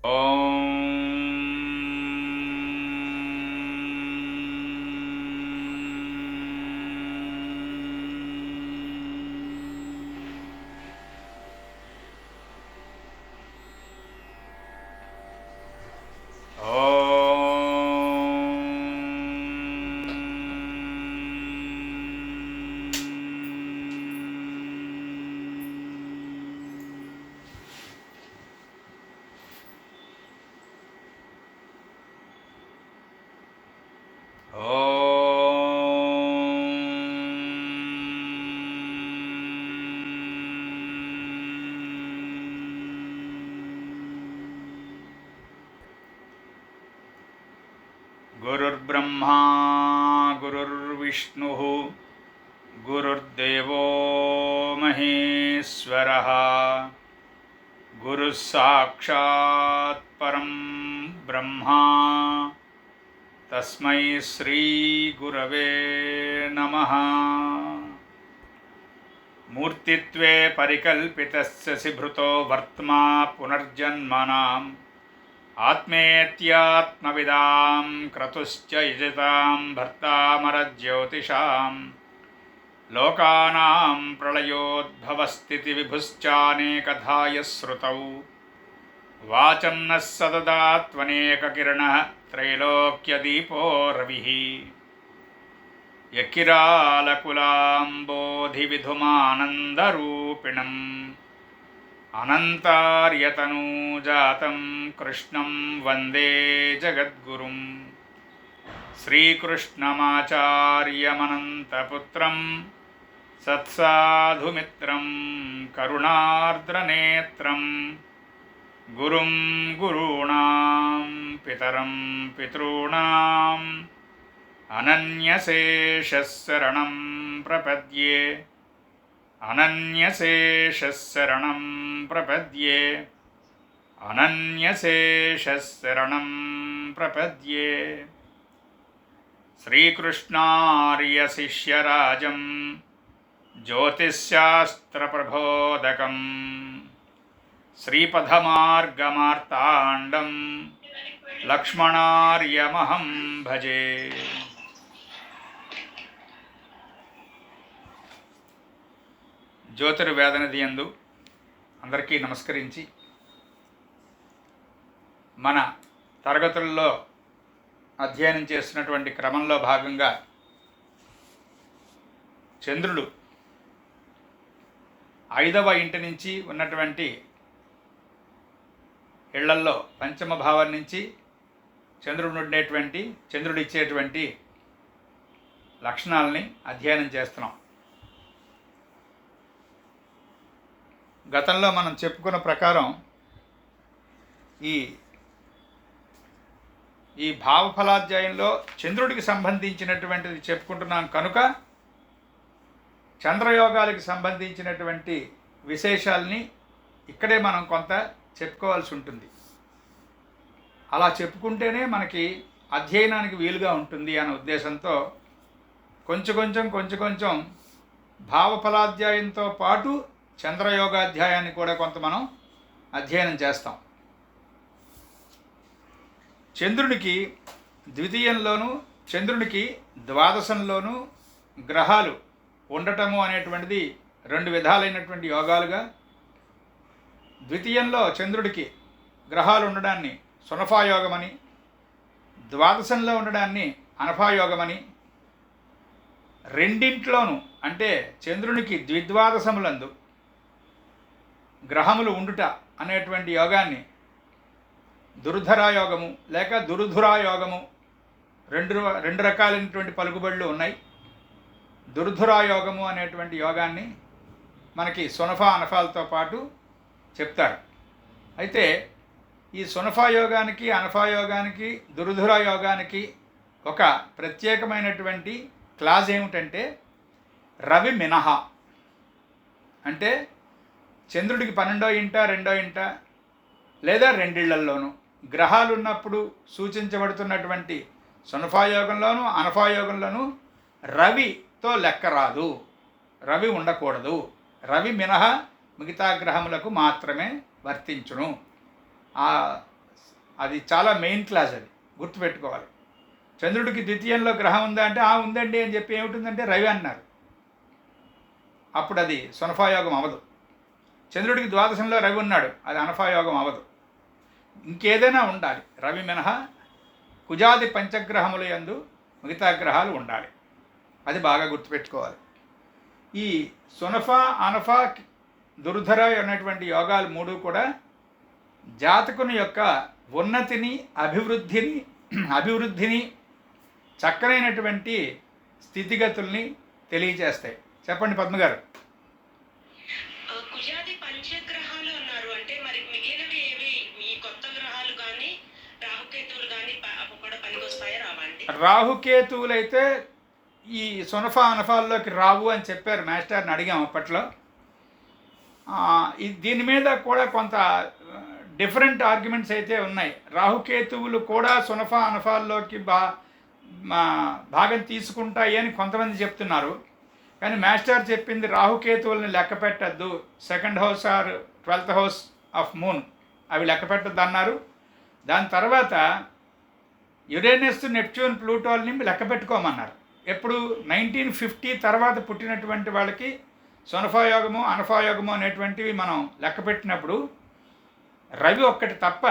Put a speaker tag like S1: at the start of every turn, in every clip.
S1: ఓం గురుర్బ్రహ్మా గురుర్విష్ణుః గురుర్దేవో మహేశ్వరः గురుః సాక్షాత్ పరం బ్రహ్మ తస్మై శ్రీ గురవే నమః. మూర్తిత్వే పరికల్పితస్య శిభృతో వర్త్మా పునర్జన్మనాం ఆత్మేత్యాత్మవిదాం క్రతుశ్చ యజతాం భర్తామరజ్యోతిషాం లోకానాం ప్రళయోద్భవస్థితి విభుశ్చానేకధాయ శ్రుతౌ వాచం నః సదదాత్వనేకకిరణః త్రైలోక్యదీపో రవిః యకిరాలకులాంబోధివిధుమానందరూపిణం అనంతార్యతనూజాతం కృష్ణం వందే జగద్గురుం శ్రీకృష్ణమాచార్యమనంతపుత్రం సత్సాధుమిత్రం కరుణార్ద్రనేత్రం గురుం గురూణాం పితరం పితॄణాం అనన్యశేషశరణం ప్రపద్యే అనన్యశేషశరణం ప్రపద్యే అనన్యశేషశరణం ప్రపద్యే. శ్రీకృష్ణార్యశిష్యరాజం జ్యోతిశ్శాస్త్రప్రబోధకం శ్రీపథమార్గమార్తాండం లక్ష్మణార్యమహం భజే. జ్యోతిర్వేదనది యందు అందరికీ నమస్కరించి, మన తరగతుల్లో అధ్యయనం చేస్తున్నటువంటి క్రమంలో భాగంగా చంద్రుడు 5వ ఇంటి నుంచి ఉన్నటువంటి ఇళ్లల్లో పంచమ భావం నుంచి చంద్రుడు ఇచ్చేటువంటి లక్షణాలని అధ్యయనం చేస్తున్నాం. గతంలో మనం చెప్పుకున్న ప్రకారం ఈ భావఫలాధ్యాయంలో చంద్రుడికి సంబంధించినటువంటిది చెప్పుకుంటున్నాం కనుక చంద్రయోగాలకు సంబంధించినటువంటి విశేషాలని ఇక్కడే మనం కొంత చెప్పుకోవాల్సి ఉంటుంది. అలా చెప్పుకుంటేనే మనకి అధ్యయనానికి వీలుగా ఉంటుంది అనే ఉద్దేశంతో కొంచెం భావఫలాధ్యాయంతో పాటు చంద్రయోగాధ్యాయాన్ని కూడా కొంత మనం అధ్యయనం చేస్తాం. చంద్రునికి ద్వితీయంలోనూ చంద్రునికి ద్వాదశంలోనూ గ్రహాలు ఉండటము అనేటువంటిది 2 విధాలైనటువంటి యోగాలుగా, ద్వితీయంలో చంద్రుడికి గ్రహాలు ఉండడాన్ని సునఫాయోగమని, ద్వాదశంలో ఉండడాన్ని అనఫాయోగమని, రెండింట్లోనూ అంటే చంద్రునికి ద్విద్వాదశములందు గ్రహములు ఉండుట అనేటువంటి యోగాన్ని దుర్ధరాయోగము లేక దురుధురాయోగము రెండు రకాలైనటువంటి పలుకుబడులు ఉన్నాయి. దుర్ధురాయోగము అనేటువంటి యోగాన్ని మనకి సునఫా అనఫాలతో పాటు చెప్తారు. అయితే ఈ సునఫా యోగానికి, అనఫా యోగానికి, దుర్ధురా యోగానికి ఒక ప్రత్యేకమైనటువంటి క్లాజ్ ఏమిటంటే రవి మినహా. అంటే చంద్రుడికి 12వ ఇంట, 2వ ఇంట లేదా రెండిళ్లల్లోనూ గ్రహాలు ఉన్నప్పుడు సూచించబడుతున్నటువంటి సునఫాయోగంలోనూ అనఫాయోగంలోనూ రవితో లెక్క రాదు, రవి ఉండకూడదు. రవి మినహా మిగతా గ్రహములకు మాత్రమే వర్తించును. ఆ అది చాలా మెయిన్ క్లాస్, అది గుర్తుపెట్టుకోవాలి. చంద్రుడికి ద్వితీయంలో గ్రహం ఉందా అంటే ఉందండి అని చెప్పి ఏమిటిందంటే రవి అన్నారు. అప్పుడు అది సునఫాయోగం అవ్వదు. చంద్రుడికి ద్వాదశంలో రవి ఉన్నాడు, అది అనఫాయోగం అవ్వదు. ఇంకేదైనా ఉండాలి, రవి మినహా కుజాది పంచగ్రహముల యందు మిగతా గ్రహాలు ఉండాలి. అది బాగా గుర్తుపెట్టుకోవాలి. ఈ సునఫా అనఫా దుర్ధర అనేటువంటి యోగాలు మూడు కూడా జాతకుని యొక్క ఉన్నతిని అభివృద్ధిని చక్కనైనటువంటి స్థితిగతుల్ని తెలియజేస్తాయి. చెప్పండి పద్మగారు.
S2: కుజాది పంచగ్రహాలు అన్నారు అంటే మరి మిగిలినవి ఏవి? ఈ కొత్త గ్రహాలు కానీ రాహుకేతువులు కానీ కూడా పనికొస్తాయా రావండి?
S1: రాహుకేతువులైతే ఈ సునఫా అనఫాల్లోకి రావు అని చెప్పారు. మాస్టర్ని అడిగాం అప్పట్లో. దీని మీద కూడా కొంత డిఫరెంట్ ఆర్గ్యుమెంట్స్ అయితే ఉన్నాయి. రాహుకేతువులు కూడా సునఫా అనఫాల్లోకి భాగం తీసుకుంటాయి అని కొంతమంది చెప్తున్నారు. కానీ మాస్టర్ చెప్పింది రాహుకేతువుల్ని లెక్క పెట్టద్దు, 2nd house or 12th house of moon అవి లెక్క పెట్టద్దు అన్నారు. దాని తర్వాత యురేనస్ నెప్ట్యూన్ ప్లూటోల్ని లెక్క పెట్టుకోమన్నారు. ఎప్పుడు 1950 తర్వాత పుట్టినటువంటి వాళ్ళకి సునఫాయోగము అనఫాయోగము అనేటువంటివి మనం లెక్క పెట్టినప్పుడు రవి ఒక్కటి తప్ప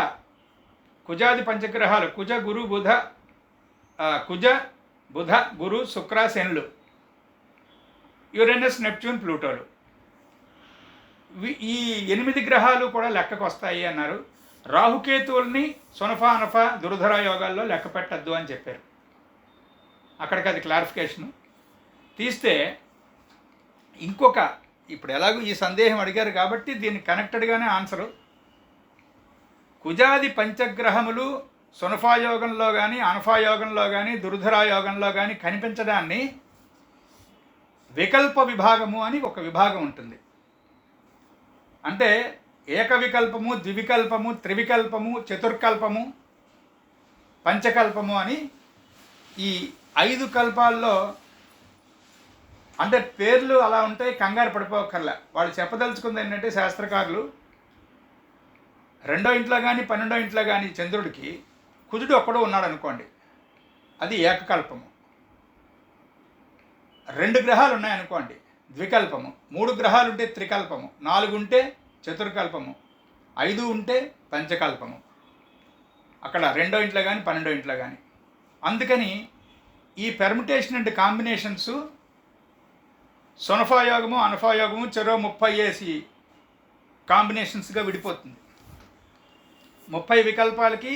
S1: కుజాది పంచగ్రహాలు కుజ బుధ గురు శుక్ర శనులు, యురేనస్ నెప్ట్యూన్ ప్లూటోలు, ఈ 8 గ్రహాలు కూడా లెక్కకు వస్తాయి అన్నారు. రాహుకేతువుల్ని సునఫా అనఫా దుర్ధర యోగాల్లో లెక్క పెట్టద్దు అని చెప్పారు. అక్కడికి అది క్లారిఫికేషను తీస్తే ఇంకొక, ఇప్పుడు ఎలాగో ఈ సందేహం అడిగారు కాబట్టి దీనికి కనెక్టెడ్గానే ఆన్సరు. కుజాది పంచగ్రహములు సునఫాయోగంలో కానీ అనఫాయోగంలో కానీ దుర్ధరాయోగంలో కానీ కనిపించడాన్ని వికల్ప విభాగము అని ఒక విభాగం ఉంటుంది. అంటే ఏకవికల్పము, ద్వివికల్పము, త్రివికల్పము, చతుర్కల్పము, పంచకల్పము అని ఈ 5 కల్పాల్లో, అంటే పేర్లు అలా ఉంటాయి, కంగారు పడిపోకర్లా. వాళ్ళు చెప్పదలుచుకుంది ఏంటంటే శాస్త్రకారులు 2వ ఇంట్లో కానీ 12వ ఇంట్లో కానీ చంద్రుడికి కుజుడు ఒక్కడో ఉన్నాడు అనుకోండి, అది ఏకకల్పము. 2 గ్రహాలు ఉన్నాయనుకోండి ద్వికల్పము, 3 గ్రహాలు ఉంటే త్రికల్పము, 4 ఉంటే చతుర్కల్పము, 5 ఉంటే పంచకల్పము. అక్కడ 2వ ఇంట్లో కానీ 12వ ఇంట్లో కానీ. అందుకని ఈ పెర్ముటేషన్ అండ్ కాంబినేషన్స్ సునఫాయోగము అనఫాయోగము చెరో 30 వేసి కాంబినేషన్స్గా విడిపోతుంది. 30 వికల్పాలకి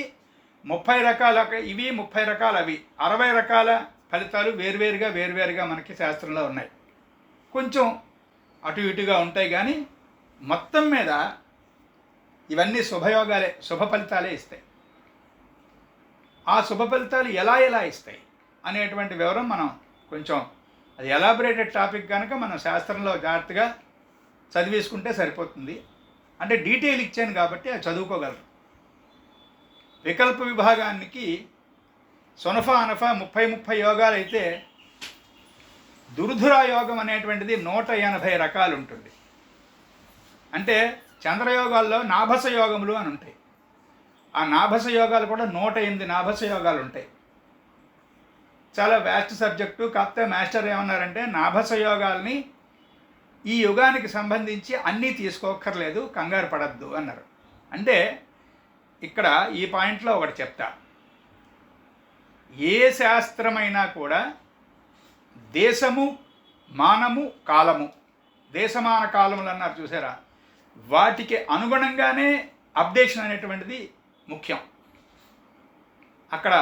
S1: 30 రకాల ఇవి, 30 రకాలు అవి, 60 రకాల ఫలితాలు వేరువేరుగా మనకి శాస్త్రంలో ఉన్నాయి. కొంచెం అటు ఇటుగా ఉంటాయి కానీ మొత్తం మీద ఇవన్నీ శుభయోగాలే, శుభ ఫలితాలే ఇస్తాయి. ఆ శుభ ఫలితాలు ఎలా ఇస్తాయి అనేటువంటి వివరం మనం కొంచెం, అది ఎలాబరేటెడ్ టాపిక్ కనుక మనం శాస్త్రంలో జాగ్రత్తగా చదివేసుకుంటే సరిపోతుంది. అంటే డీటెయిల్ ఇచ్చాను కాబట్టి అది చదువుకోగలరు. వికల్ప విభాగానికి సునఫా అనఫా 30 యోగాలు అయితే దుర్ధురా యోగం అనేటువంటిది 180 రకాలు ఉంటుంది. అంటే చంద్రయోగాల్లో నాభస యోగములు అని ఉంటాయి. ఆ నాభస యోగాలు కూడా 108 నాభస యోగాలు ఉంటాయి. చాలా వ్యాస్ట్ సబ్జెక్టు. కాకపోతే మాస్టర్ ఏమన్నారంటే నాభస యోగాల్ని ఈ యుగానికి సంబంధించి అన్నీ తీసుకోక్కర్లేదు, కంగారు పడద్దు అన్నారు. అంటే ఇక్కడ ఈ పాయింట్లో ఒకటి చెప్తా. ఏ శాస్త్రమైనా కూడా దేశము, మానము, కాలము, దేశమాన కాలములు అన్నారు చూసారా, వాటికి అనుగుణంగానే అప్డేషన్ అనేటువంటిది ముఖ్యం. అక్కడ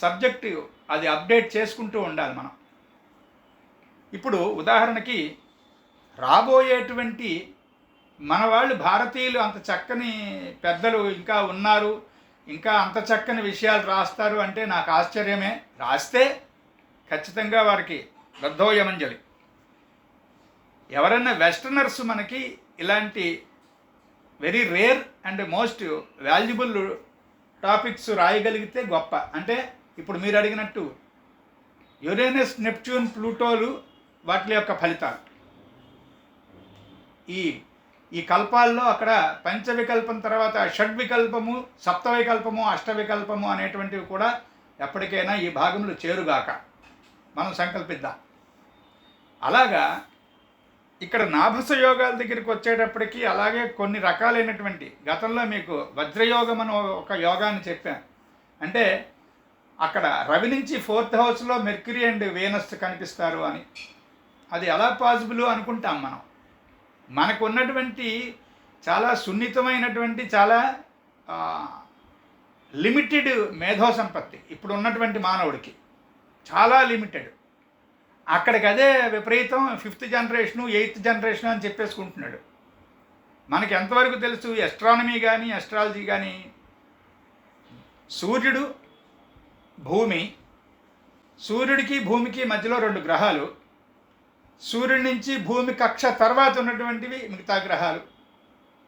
S1: సబ్జెక్టు అది అప్డేట్ చేసుకుంటూ ఉండాలి మనం. ఇప్పుడు ఉదాహరణకి రాబోయేటువంటి మన వాళ్ళు భారతీయులు అంత చక్కని పెద్దలు ఇంకా ఉన్నారు, ఇంకా అంత చక్కని విషయాలు రాస్తారు అంటే నాకు ఆశ్చర్యమే. రాస్తే ఖచ్చితంగా వారికి బద్ధోయమంజలి. ఎవరైనా వెస్టర్నర్స్ మనకి ఇలాంటి very rare and most valuable topics రాయగలిగితే గొప్ప. అంటే ఇప్పుడు మీరు అడిగినట్టు యురేనస్ నెప్ట్యూన్ ప్లూటోలు వాటి యొక్క ఫలితాలు, ఈ ఈ కల్పాల్లో అక్కడ పంచవికల్పం తర్వాత షడ్వికల్పము, సప్తవికల్పము, అష్టవికల్పము అనేటువంటివి కూడా ఎప్పటికైనా ఈ భాగంలో చేరుగాక మనం సంకల్పిద్దాం. అలాగా ఇక్కడ నాభస యోగాల దగ్గరికి వచ్చేటప్పటికి అలాగే కొన్ని రకాలైనటువంటి, గతంలో మీకు వజ్రయోగం అని ఒక యోగాన్ని చెప్పాను. అంటే అక్కడ రవి నుంచి 4th హౌస్లో మెర్క్యూరీ అండ్ వీనస్ కనిపిస్తారు అని. అది ఎలా పాసిబుల్ అనుకుంటాం మనం. మనకు ఉన్నటువంటి చాలా సున్నితమైనటువంటి, చాలా లిమిటెడ్ మేధో సంపత్తి ఇప్పుడు ఉన్నటువంటి మానవుడికి చాలా లిమిటెడ్. అక్కడికి అదే విపరీతం 5th జనరేషను 8th జనరేషను అని చెప్పేసుకుంటున్నాడు. మనకి ఎంతవరకు తెలుసు ఎస్ట్రానమీ కానీ ఎస్ట్రాలజీ కానీ, సూర్యుడు, భూమి, సూర్యుడికి భూమికి మధ్యలో 2 గ్రహాలు, సూర్యుడి నుంచి భూమి కక్ష తర్వాత ఉన్నటువంటివి మిగతా గ్రహాలు.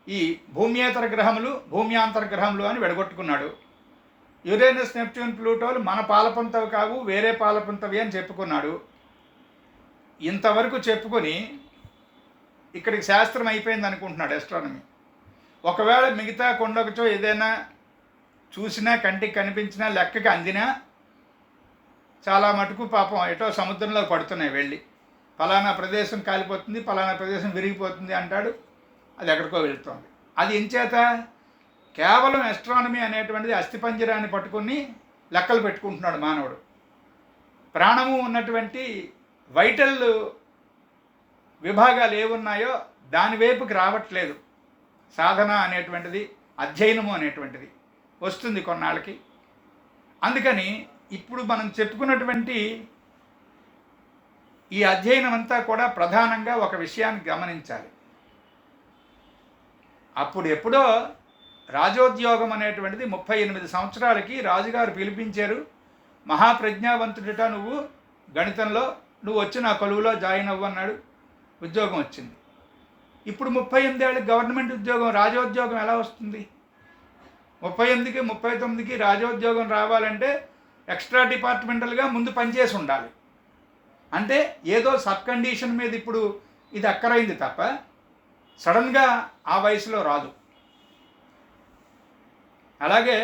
S1: ఈ భూమ్యేతర గ్రహములు, భూమ్యాంతర గ్రహములు అని విడగొట్టుకున్నాడు. యురేనస్, నెప్ట్యూన్, ప్లూటోలు మన పాలపంతవి కావు, వేరే పాలపంతవి అని చెప్పుకున్నాడు. ఇంతవరకు చెప్పుకొని ఇక్కడికి శాస్త్రం అయిపోయింది అనుకుంటున్నాడు ఎస్ట్రానమీ. ఒకవేళ మిగతా కొండొకచో ఏదైనా చూసినా, కంటికి కనిపించినా, లెక్కకి అందినా చాలా మటుకు పాపం ఎటో సముద్రంలో పడుతున్నాయి వెళ్ళి. ఫలానా ప్రదేశం కాలిపోతుంది, ఫలానా ప్రదేశం విరిగిపోతుంది అంటాడు, అది ఎక్కడికో వెళుతుంది. అది ఎంచేత కేవలం ఎస్ట్రానమీ అనేటువంటిది అస్థిపంజరాన్ని పట్టుకుని లెక్కలు పెట్టుకుంటున్నాడు మానవుడు. ప్రాణము ఉన్నటువంటి వైటల్ విభాగాలు ఏమున్నాయో దాని వైపుకి రావట్లేదు. సాధన అనేటువంటిది, అధ్యయనము అనేటువంటిది వస్తుంది కొన్నాళ్ళకి. అందుకని ఇప్పుడు మనం చెప్పుకున్నటువంటి ఈ అధ్యయనం అంతా కూడా ప్రధానంగా ఒక విషయాన్ని గమనించాలి. అప్పుడు ఎప్పుడో రాజోద్యోగం అనేటువంటిది 38 సంవత్సరాలకి రాజుగారు పిలిపించారు. మహాప్రజ్ఞావంతుడిట నువ్వు, గణితంలో నువ్వు వచ్చి నా కొలువులో జాయిన్ అవ్వు అన్నాడు. ఉద్యోగం వచ్చింది. ఇప్పుడు 38 ఏళ్ళకి గవర్నమెంట్ ఉద్యోగం, రాజోద్యోగం ఎలా వస్తుంది? 38కి 39కి రాజోద్యోగం రావాలంటే ఎక్స్ట్రా డిపార్ట్మెంటల్గా ముందు పనిచేసి ఉండాలి. అంటే ఏదో సబ్ కండిషన్ మీద ఇప్పుడు ఇది అక్కరైంది తప్ప సడన్గా ఆ వయసులో రాదు. అలాగే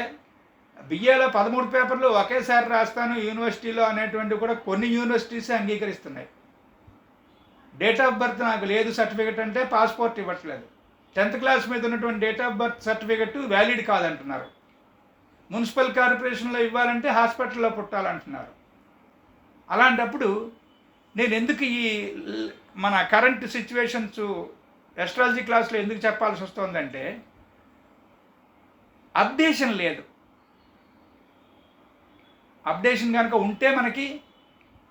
S1: బిఏలో 13 పేపర్లు ఒకేసారి రాస్తాను యూనివర్సిటీలో అనేటువంటివి కూడా కొన్ని యూనివర్సిటీసే అంగీకరిస్తున్నాయి. డేట్ ఆఫ్ బర్త్ నాకు లేదు సర్టిఫికెట్ అంటే పాస్పోర్ట్ ఇవ్వట్లేదు. 10th క్లాస్ మీద ఉన్నటువంటి date of birth certificate valid కాదంటున్నారు. మున్సిపల్ కార్పొరేషన్లో ఇవ్వాలంటే హాస్పిటల్లో పుట్టాలంటున్నారు. అలాంటప్పుడు నేను ఎందుకు ఈ మన కరెంట్ సిచ్యువేషన్స్ ఎస్ట్రాలజీ క్లాస్లో ఎందుకు చెప్పాల్సి వస్తుందంటే అప్డేషన్ లేదు. అప్డేషన్ కనుక ఉంటే మనకి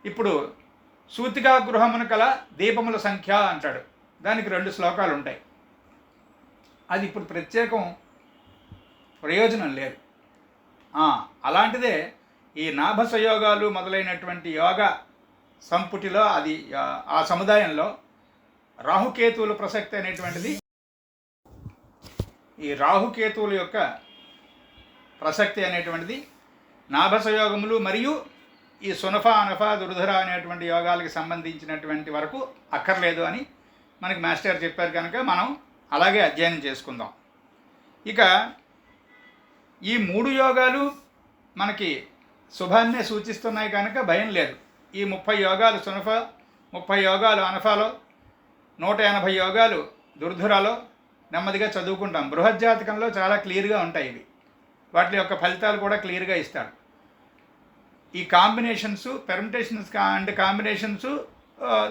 S1: ఇప్పుడు సూతికా గృహమున కల దీపముల సంఖ్య అంటాడు, దానికి 2 శ్లోకాలు ఉంటాయి. అది ఇప్పుడు ప్రత్యేకం ప్రయోజనం లేదు. అలాంటిదే ఈ నాభస యోగాలు మొదలైనటువంటి యోగా సంపుటిలో అది ఆ సముదాయంలో రాహుకేతువుల ప్రసక్తి అనేటువంటిది, ఈ రాహుకేతువుల యొక్క ప్రసక్తి అనేటువంటిది నాభస యోగములు మరియు ఈ సునఫ, అనఫ, దుర్ధర అనేటువంటి యోగాలకు సంబంధించినటువంటి వరకు అక్కర్లేదు అని మనకి మాస్టర్ చెప్పారు. కనుక మనం అలాగే అధ్యయనం చేసుకుందాం. ఇక ఈ 3 యోగాలు మనకి శుభాన్నే సూచిస్తున్నాయి కనుక భయం లేదు. ఈ 30 యోగాలు సునఫ, 30 యోగాలు అనఫాలో, 180 యోగాలు దుర్ధురాలో నెమ్మదిగా చదువుకుంటాం. బృహజ్జాతకంలో చాలా క్లియర్గా ఉంటాయి ఇవి. వాటి యొక్క ఫలితాలు కూడా క్లియర్గా ఇస్తాడు. ఈ కాంబినేషన్స్, పెర్మిటేషన్స్ అండ్ కాంబినేషన్స్,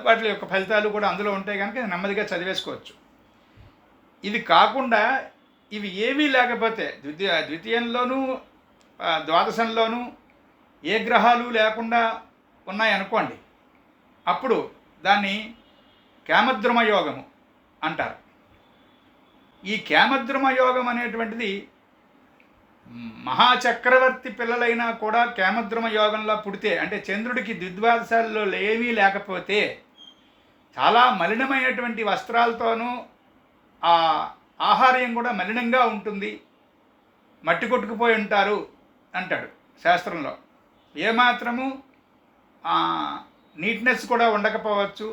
S1: వాటి యొక్క ఫలితాలు కూడా అందులో ఉంటాయి కనుక నెమ్మదిగా చదివేసుకోవచ్చు. ఇది కాకుండా ఇవి ఏమీ లేకపోతే ద్వితీయంలోనూ ద్వాదశంలోనూ ఏ గ్రహాలు లేకుండా ఉన్నాయనుకోండి, అప్పుడు దాన్ని కేమద్రుమ యోగము అంటారు. ఈ కేమద్రుమ యోగం అనేటువంటిది మహాచక్రవర్తి పిల్లలైనా కూడా కేమద్రుమ యోగంలో పుడితే, అంటే చంద్రుడికి ద్విద్వాదశాల్లో ఏమీ లేకపోతే చాలా మలినమైనటువంటి వస్త్రాలతోనూ ఆ ఆహార్యం కూడా మలినంగా ఉంటుంది, మట్టి కొట్టుకుపోయి ఉంటారు అంటాడు శాస్త్రంలో. ఏమాత్రము నీట్నెస్ కూడా ఉండకపోవచ్చు,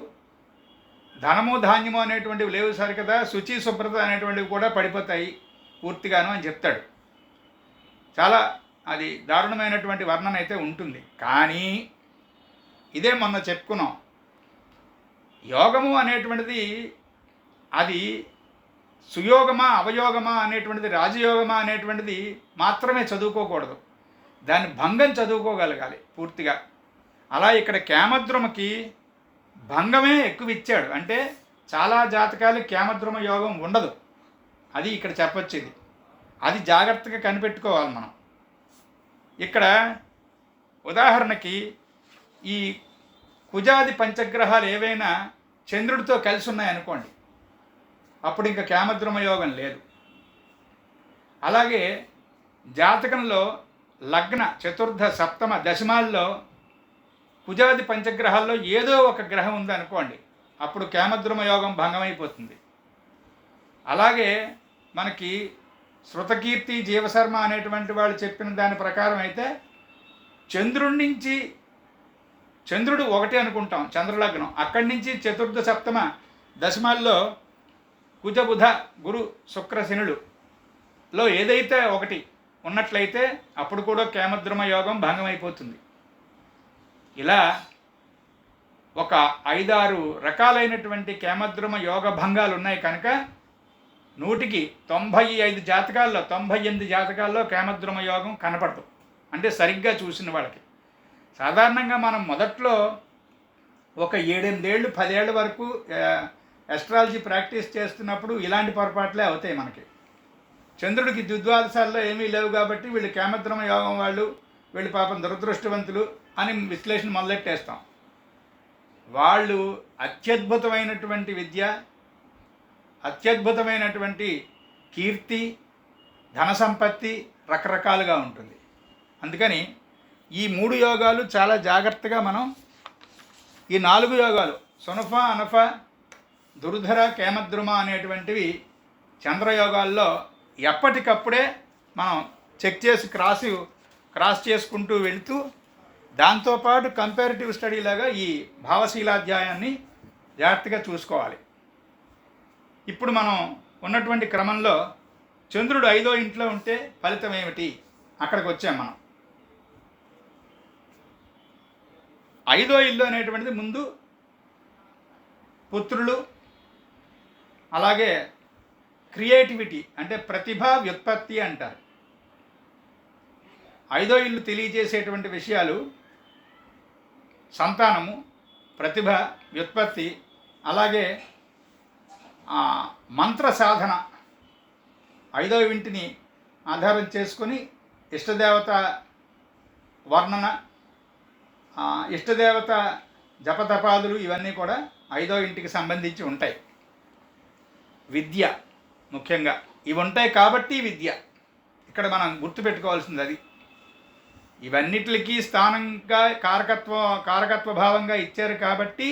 S1: ధనము ధాన్యము అనేటువంటివి లేవు సరి కదా, శుచి శుభ్రత అనేటువంటివి కూడా పడిపోతాయి పూర్తిగాను అని చెప్తాడు. చాలా అది దారుణమైనటువంటి వర్ణన అయితే ఉంటుంది. కానీ ఇదే మొన్న చెప్పుకున్నాం, యోగము అనేటువంటిది అది సుయోగమా అవయోగమా అనేటువంటిది, రాజయోగమా అనేటువంటిది మాత్రమే చదువుకోకూడదు, దాన్ని భంగం చదువుకోగలగాలి పూర్తిగా. అలా ఇక్కడ కేమద్రుమకి భంగమే ఎక్కువ ఇచ్చాడు. అంటే చాలా జాతకాలు కేమద్రుమ యోగం ఉండదు, అది ఇక్కడ చెప్పొచ్చేది. అది జాగ్రత్తగా కనిపెట్టుకోవాలి మనం. ఇక్కడ ఉదాహరణకి ఈ కుజాది పంచగ్రహాలు ఏవైనా చంద్రుడితో కలిసి ఉన్నాయనుకోండి, అప్పుడు ఇంకా కేమద్రుమ యోగం లేదు. అలాగే జాతకంలో లగ్న చతుర్థ సప్తమ దశమాల్లో కుజాది పంచగ్రహాల్లో ఏదో ఒక గ్రహం ఉందనుకోండి, అప్పుడు కేమద్రుమ యోగం భంగమైపోతుంది. అలాగే మనకి శృతకీర్తి జీవశర్మ అనేటువంటి వాళ్ళు చెప్పిన దాని ప్రకారం అయితే చంద్రుడు ఒకటి అనుకుంటాం, చంద్రలగ్నం, అక్కడి నుంచి చతుర్థ సప్తమ దశమాల్లో కుజబుధ గురు శుక్ర శనులలో ఏదైతే ఒకటి ఉన్నట్లయితే అప్పుడు కూడా కేమద్రుమ యోగం భంగమైపోతుంది. ఇలా ఒక 5-6 రకాలైనటువంటి కేమద్రుమ యోగ భంగాలు ఉన్నాయి కనుక 100కి 95 జాతకాల్లో 98 జాతకాల్లో కేమద్రుమ యోగం కనపడదు. అంటే సరిగ్గా చూసిన వాళ్ళకి. సాధారణంగా మనం మొదట్లో ఒక 7-8 ఏళ్ళు 10 ఏళ్ళ వరకు ఎస్ట్రాలజీ ప్రాక్టీస్ చేస్తున్నప్పుడు ఇలాంటి పొరపాట్లే అవుతాయి మనకి. చంద్రుడికి ద్విద్వాదశాల్లో ఏమీ లేవు కాబట్టి వీళ్ళు కేమద్రుమ యోగం వాళ్ళు, వీళ్ళు పాపం దురదృష్టవంతులు అని విశ్లేషణ మొదలెట్టేస్తాం. వాళ్ళు అత్యద్భుతమైనటువంటి విద్య, అత్యద్భుతమైనటువంటి కీర్తి, ధన సంపత్తి రకరకాలుగా ఉంటుంది. అందుకని ఈ 3 యోగాలు చాలా జాగ్రత్తగా మనం, ఈ 4 యోగాలు సునఫ అనఫ దుర్ధర కేమద్రుమ అనేటువంటివి చంద్రయోగాల్లో ఎప్పటికప్పుడే మనం చెక్ చేసి క్రాస్ చేసుకుంటూ వెళుతూ, దాంతోపాటు కంపారిటివ్ స్టడీ లాగా ఈ భావశీలాధ్యాయాన్ని జాగ్రత్తగా చూసుకోవాలి. ఇప్పుడు మనం ఉన్నటువంటి క్రమంలో చంద్రుడు 5వ ఇంట్లో ఉంటే ఫలితం ఏమిటి, అక్కడికి వచ్చాం మనం. 5వ ఇల్లు అనేటువంటిది ముందు పుత్రులు, అలాగే క్రియేటివిటీ అంటే ప్రతిభ వ్యుత్పత్తి అంటారు. 5వ ఇల్లు తెలియజేసేటువంటి విషయాలు సంతానము, ప్రతిభ, వ్యుత్పత్తి, అలాగే మంత్ర సాధన. 5వ ఇంటిని ఆధారం చేసుకొని ఇష్టదేవత వర్ణన, ఇష్టదేవత జపతపాదులు ఇవన్నీ కూడా 5వ ఇంటికి సంబంధించి ఉంటాయి. విద్య ముఖ్యంగా ఇవి ఉంటాయి కాబట్టి విద్య ఇక్కడ మనం గుర్తుపెట్టుకోవాల్సింది అది. ఇవన్నిటికీ స్థానంగా కారకత్వ భావంగా ఇచ్చారు కాబట్టి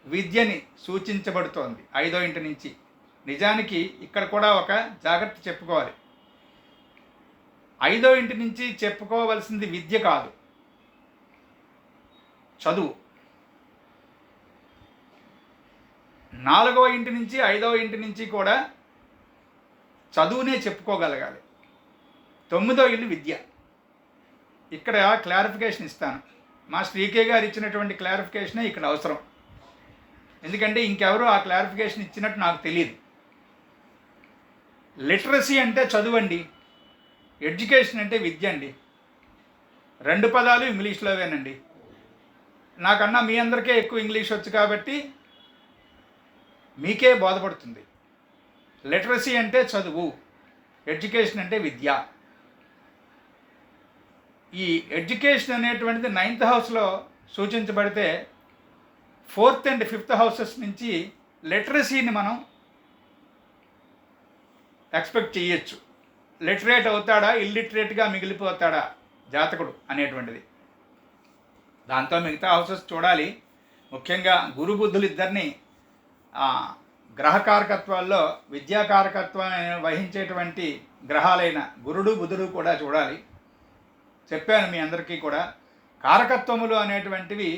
S1: విద్యని సూచించబడుతోంది 5వ ఇంటి నుంచి. నిజానికి ఇక్కడ కూడా ఒక జాగ్రత్త చెప్పుకోవాలి. 5వ ఇంటి నుంచి చెప్పుకోవాల్సింది విద్య కాదు, చదువు. 4వ ఇంటి నుంచి 5వ ఇంటి నుంచి కూడా చదువునే చెప్పుకోగలగాలి. 9వ ఇల్లు విద్య. ఇక్కడ క్లారిఫికేషన్ ఇస్తాను. మా శ్రీకే గారు ఇచ్చినటువంటి క్లారిఫికేషనే ఇక్కడ అవసరం. ఎందుకంటే ఇంకెవరూ ఆ క్లారిఫికేషన్ ఇచ్చినట్టు నాకు తెలియదు. లిటరసీ అంటే చదువు అండి, ఎడ్యుకేషన్ అంటే విద్య అండి. 2 పదాలు ఇంగ్లీష్లోవేనండి. నాకన్నా మీ అందరికీ ఎక్కువ ఇంగ్లీష్ వచ్చు కాబట్టి మీకే బోధపడుతుంది. లిటరసీ అంటే చదువు, ఎడ్యుకేషన్ అంటే విద్య. ఈ ఎడ్యుకేషన్ అనేటువంటిది 9th హౌస్లో సూచించబడితే 4th and 5th హౌసెస్ నుంచి లిటరసీని మనం ఎక్స్పెక్ట్ చేయొచ్చు. లిటరేట్ అవుతాడా, ఇల్లిటరేట్గా మిగిలిపోతాడా జాతకుడు అనేటువంటిది. దాంతో మిగతా హౌసెస్ చూడాలి. ముఖ్యంగా గురు బుద్ధులు ఇద్దరిని గ్రహకారకత్వాల్లో విద్యాకారకత్వాన్ని వహించేటువంటి గ్రహాలైన గురుడు బుధుడు కూడా చూడాలి. చెప్పాను మీ అందరికీ కూడా, కారకత్వములు అనేటువంటివి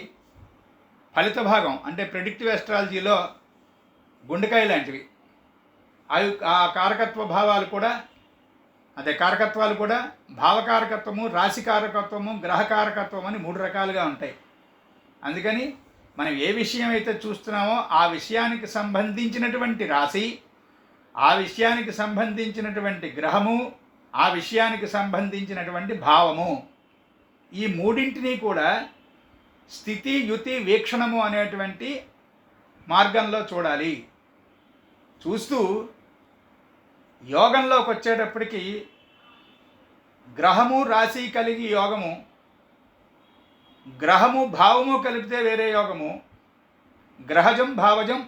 S1: ఫలిత భాగం అంటే ప్రెడిక్టివ్ ఎస్ట్రాలజీలో గుండెకాయ లాంటివి. అవి ఆ కారకత్వ భావాలు కూడా అదే కారకత్వాలు కూడా భావకారకత్వము, రాశికారకత్వము, గ్రహకారకత్వం అని 3 రకాలుగా ఉంటాయి. అందుకని మనం ఏ విషయం అయితే చూస్తున్నామో ఆ విషయానికి సంబంధించినటువంటి రాశి, ఆ విషయానికి సంబంధించినటువంటి గ్రహము, ఆ విషయానికి సంబంధించినటువంటి భావము, ఈ మూడింటిని కూడా స్థితి, యుతి, వీక్షణము అనేటువంటి మార్గంలో చూడాలి. చూస్తూ యోగంలోకి వచ్చేటప్పటికి గ్రహము రాశి కలిగి యోగము, గ్రహము భావము కలిపితే వేరే యోగము, గ్రహజం భావజం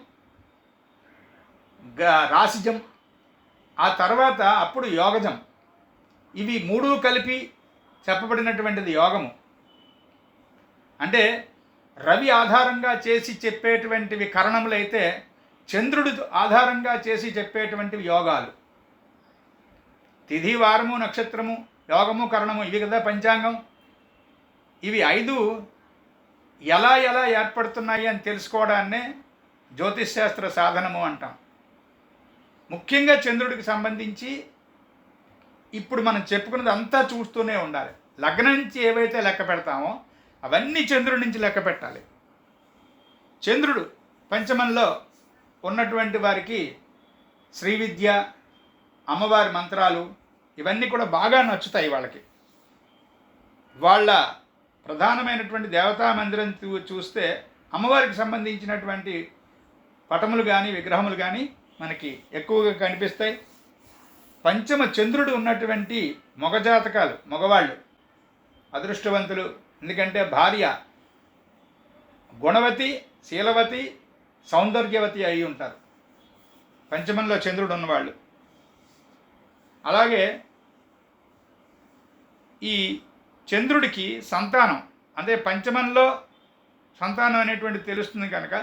S1: రాశిజం, ఆ తర్వాత అప్పుడు యోగజం. ఇవి 3 కలిపి చెప్పబడినటువంటిది యోగము. అంటే రవి ఆధారంగా చేసి చెప్పేటువంటివి కరణములైతే చంద్రుడు ఆధారంగా చేసి చెప్పేటువంటివి యోగాలు. తిథి, వారము, నక్షత్రము, యోగము, కరణము, ఇవి కదా పంచాంగం. ఇవి 5 ఎలా ఎలా ఏర్పడుతున్నాయి అని తెలుసుకోవడాన్నే జ్యోతిష్ శాస్త్ర సాధనము అంటాం. ముఖ్యంగా చంద్రుడికి సంబంధించి ఇప్పుడు మనం చెప్పుకున్నది అంతా చూస్తూనే ఉండాలి. లగ్నం నుంచి ఏవైతే లెక్క పెడతామో అవన్నీ చంద్రుడి నుంచి లెక్క పెట్టాలి. చంద్రుడు పంచమంలో ఉన్నటువంటి వారికి శ్రీ విద్య, అమ్మవారి మంత్రాలు ఇవన్నీ కూడా బాగా నచ్చుతాయి వాళ్ళకి. వాళ్ళ ప్రధానమైనటువంటి దేవతా మందిరం చూస్తే అమ్మవారికి సంబంధించినటువంటి పటములు కానీ విగ్రహములు కానీ మనకి ఎక్కువగా కనిపిస్తాయి. పంచమ చంద్రుడు ఉన్నటువంటి మగజాతకాలు, మగవాళ్ళు అదృష్టవంతులు. ఎందుకంటే భార్య గుణవతి, శీలవతి, సౌందర్యవతి అయి ఉంటారు పంచమంలో చంద్రుడు ఉన్నవాళ్ళు. అలాగే ఈ చంద్రుడికి సంతానం అంటే పంచమంలో సంతానం అనేటువంటి తెలుస్తుంది కనుక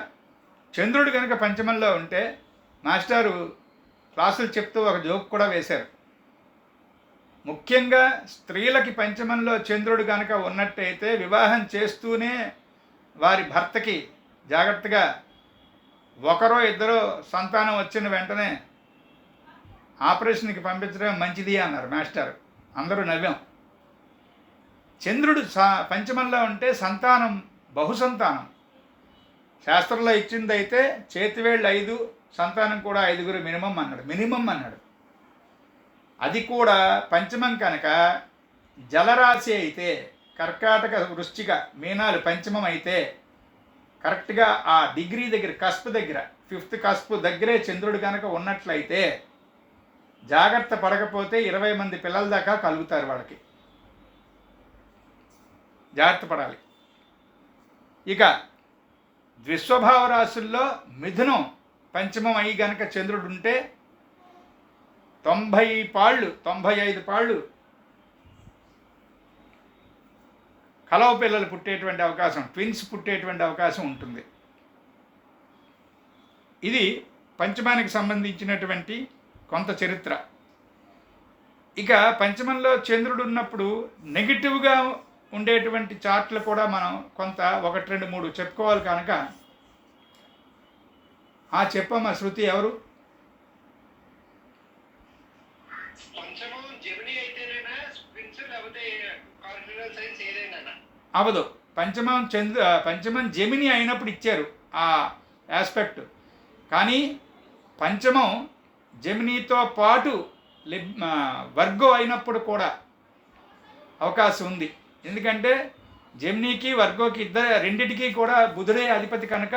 S1: చంద్రుడు కనుక పంచమంలో ఉంటే మాస్టారు క్లాసులు చెప్తూ ఒక జోక్ కూడా వేశారు. ముఖ్యంగా స్త్రీలకి పంచమంలో చంద్రుడు కనుక ఉన్నట్టయితే వివాహం చేస్తూనే వారి భర్తకి జాగ్రత్తగా ఒకరో ఇద్దరో సంతానం వచ్చిన వెంటనే ఆపరేషన్కి పంపించడం మంచిది అన్నారు మాస్టర్. అందరూ నవ్వాం. చంద్రుడు పంచమంలో ఉంటే సంతానం బహుసంతానం. శాస్త్రంలో ఇచ్చిందైతే చేతివేళ్ళు 5, సంతానం కూడా 5 మినిమం అన్నాడు. అది కూడా పంచమం కనుక జలరాశి అయితే కర్కాటక, వృశ్చిక, మీనాలు పంచమం అయితే కరెక్ట్గా ఆ డిగ్రీ దగ్గర కస్ప్ దగ్గర 5th కస్ప్ దగ్గరే చంద్రుడు కనుక ఉన్నట్లయితే జాగ్రత్త పడకపోతే 20 మంది పిల్లల దాకా కలుగుతారు వాళ్ళకి. జాగ్రత్త పడాలి. ఇక ద్విస్వభావ రాశుల్లో మిథునం పంచమం అయి గనక చంద్రుడు ఉంటే 95 పాళ్ళు కలవ పిల్లలు పుట్టేటువంటి అవకాశం, ట్విన్స్ పుట్టేటువంటి అవకాశం ఉంటుంది. ఇది పంచమానికి సంబంధించినటువంటి కొంత చరిత్ర. ఇక పంచమంలో చంద్రుడు ఉన్నప్పుడు నెగిటివ్గా ఉండేటువంటి చార్ట్లు కూడా మనం కొంత 1, 2, 3 చెప్పుకోవాలి కనుక చెప్పమ్మా శృతి. ఎవరు? అవదు. పంచమం జెమిని అయినప్పుడు ఇచ్చారు ఆ ఆస్పెక్ట్. కానీ పంచమం జెమినీతో పాటు వర్గో అయినప్పుడు కూడా అవకాశం ఉంది. ఎందుకంటే జెమినీకి వర్గోకి రెండిటికి కూడా బుధుడే అధిపతి కనుక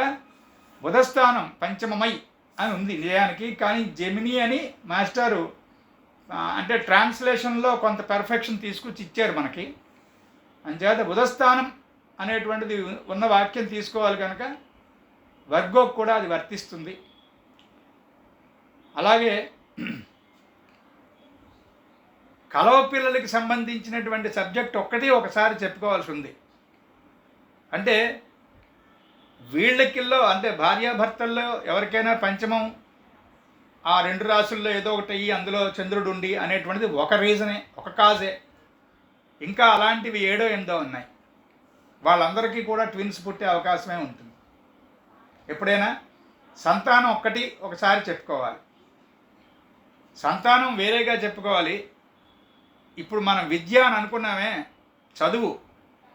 S1: బుధస్థానం పంచమమై అని ఉంది నిజానికి. కానీ జెమిని అని మాస్టారు అంటే ట్రాన్స్లేషన్లో కొంత పెర్ఫెక్షన్ తీసుకొచ్చి ఇచ్చారు మనకి. అంచేత బుధస్థానం అనేటువంటిది ఉన్న వాక్యం తీసుకోవాలి కనుక వర్గోకు కూడా అది వర్తిస్తుంది. అలాగే కలవ పిల్లలకి సంబంధించినటువంటి సబ్జెక్ట్ ఒకసారి చెప్పుకోవాల్సి ఉంది. అంటే వీళ్ళకిల్లో అంటే భార్యాభర్తల్లో ఎవరికైనా పంచమం ఆ 2 రాశుల్లో ఏదో ఒకటి అయ్యి అందులో చంద్రుడు ఉండి అనేటువంటిది ఒక రీజనే, ఒక కాజే. ఇంకా అలాంటివి 7, 8 ఉన్నాయి. వాళ్ళందరికీ కూడా ట్విన్స్ పుట్టే అవకాశమే ఉంటుంది. ఎప్పుడైనా సంతానం ఒక్కటి ఒకసారి చెప్పుకోవాలి. సంతానం వేరేగా చెప్పుకోవాలి. ఇప్పుడు మనం విద్య అని అనుకున్నామే, చదువు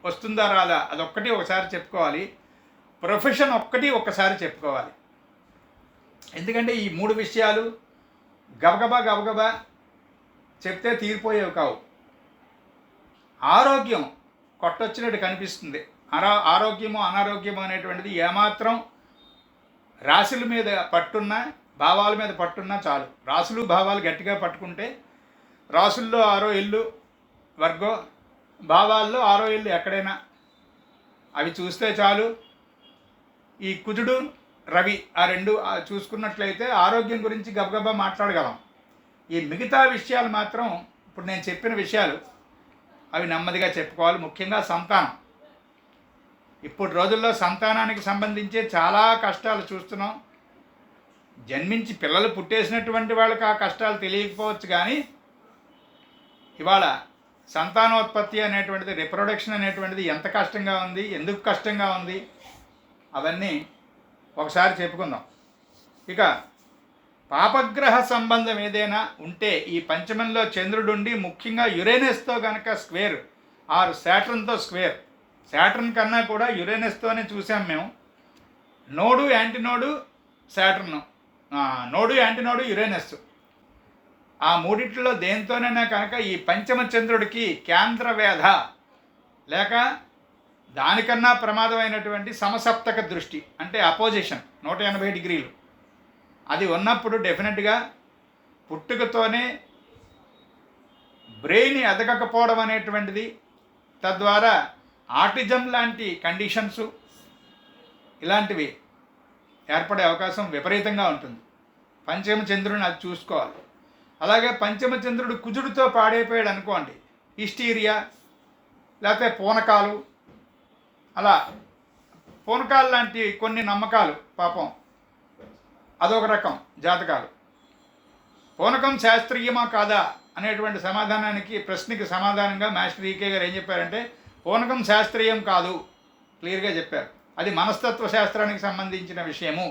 S1: వస్తుందా రాదా అదొక్కటి ఒకసారి చెప్పుకోవాలి. ప్రొఫెషన్ ఒక్కటి ఒక్కసారి చెప్పుకోవాలి. ఎందుకంటే ఈ 3 విషయాలు గబగబా చెప్తే తీరిపోయేవి కావు. ఆరోగ్యం కొట్టొచ్చినట్టు కనిపిస్తుంది. ఆరోగ్యము అనారోగ్యము అనేటువంటిది ఏమాత్రం రాశుల మీద పట్టున్నా, భావాల మీద పట్టున్నా చాలు. రాశులు భావాలు గట్టిగా పట్టుకుంటే రాశుల్లో 6వ ఇల్లు వర్గో, భావాల్లో 6వ ఇల్లు ఎక్కడైనా అవి చూస్తే చాలు. ఈ కుజుడు రవి ఆ 2 చూసుకున్నట్లయితే ఆరోగ్యం గురించి గబగబా మాట్లాడగలం. ఈ మిగతా విషయాలు మాత్రం ఇప్పుడు నేను చెప్పిన విషయాలు అవి నెమ్మదిగా చెప్పుకోవాలి. ముఖ్యంగా సంతానం. ఇప్పుడు రోజుల్లో సంతానానికి సంబంధించి చాలా కష్టాలు చూస్తున్నాం. జన్మించి పిల్లలు పుట్టేసినటువంటి వాళ్ళకి ఆ కష్టాలు తెలియకపోవచ్చు, కానీ ఇవాళ సంతానోత్పత్తి అనేటువంటిది, రిప్రొడక్షన్ అనేటువంటిది ఎంత కష్టంగా ఉంది, ఎందుకు కష్టంగా ఉంది, అవన్నీ ఒకసారి చెప్పుకుందాం. ఇక పాపగ్రహ సంబంధం ఏదైనా ఉంటే ఈ పంచమంలో చంద్రుడుండి ముఖ్యంగా యురేనస్తో కనుక స్క్వేర్ ఆర్ శాటర్న్తో స్క్వేర్, శాటర్న్ కన్నా కూడా యురేనస్తోనే చూసాం మేము. నోడు యాంటీనోడు శాటర్న్, నోడు యాంటీనోడు యురేనస్, ఆ మూడిట్లో దేంతోనైనా కనుక ఈ పంచమ చంద్రుడికి కేంద్ర వేధ లేక దానికన్నా ప్రమాదమైనటువంటి సమసప్తక దృష్టి అంటే అపోజిషన్ 180 డిగ్రీలు అది ఉన్నప్పుడు డెఫినెట్గా పుట్టుకతోనే బ్రెయిన్ ఎదగకపోవడం అనేటువంటిది, తద్వారా ఆటిజం లాంటి కండిషన్స్ ఇలాంటివి ఏర్పడే అవకాశం విపరీతంగా ఉంటుంది. పంచమ చంద్రుడిని అది చూసుకోవాలి. అలాగే పంచమ చంద్రుడు కుజుడితో పాడైపోయాడు అనుకోండి, హిస్టీరియా లేకపోతే పూనకాలు, అలా పూనకాలు లాంటి కొన్ని నమ్మకాలు, పాపం అదొక రకం జాతకాలు. పూనకం శాస్త్రీయమా కాదా అనేటువంటి సమాధానానికి, ప్రశ్నకి సమాధానంగా మాస్టర్ ఈకే గారు ఏం చెప్పారంటే పూనకం శాస్త్రీయం కాదు, క్లియర్గా చెప్పారు. అది మనస్తత్వ శాస్త్రానికి సంబంధించిన విషయము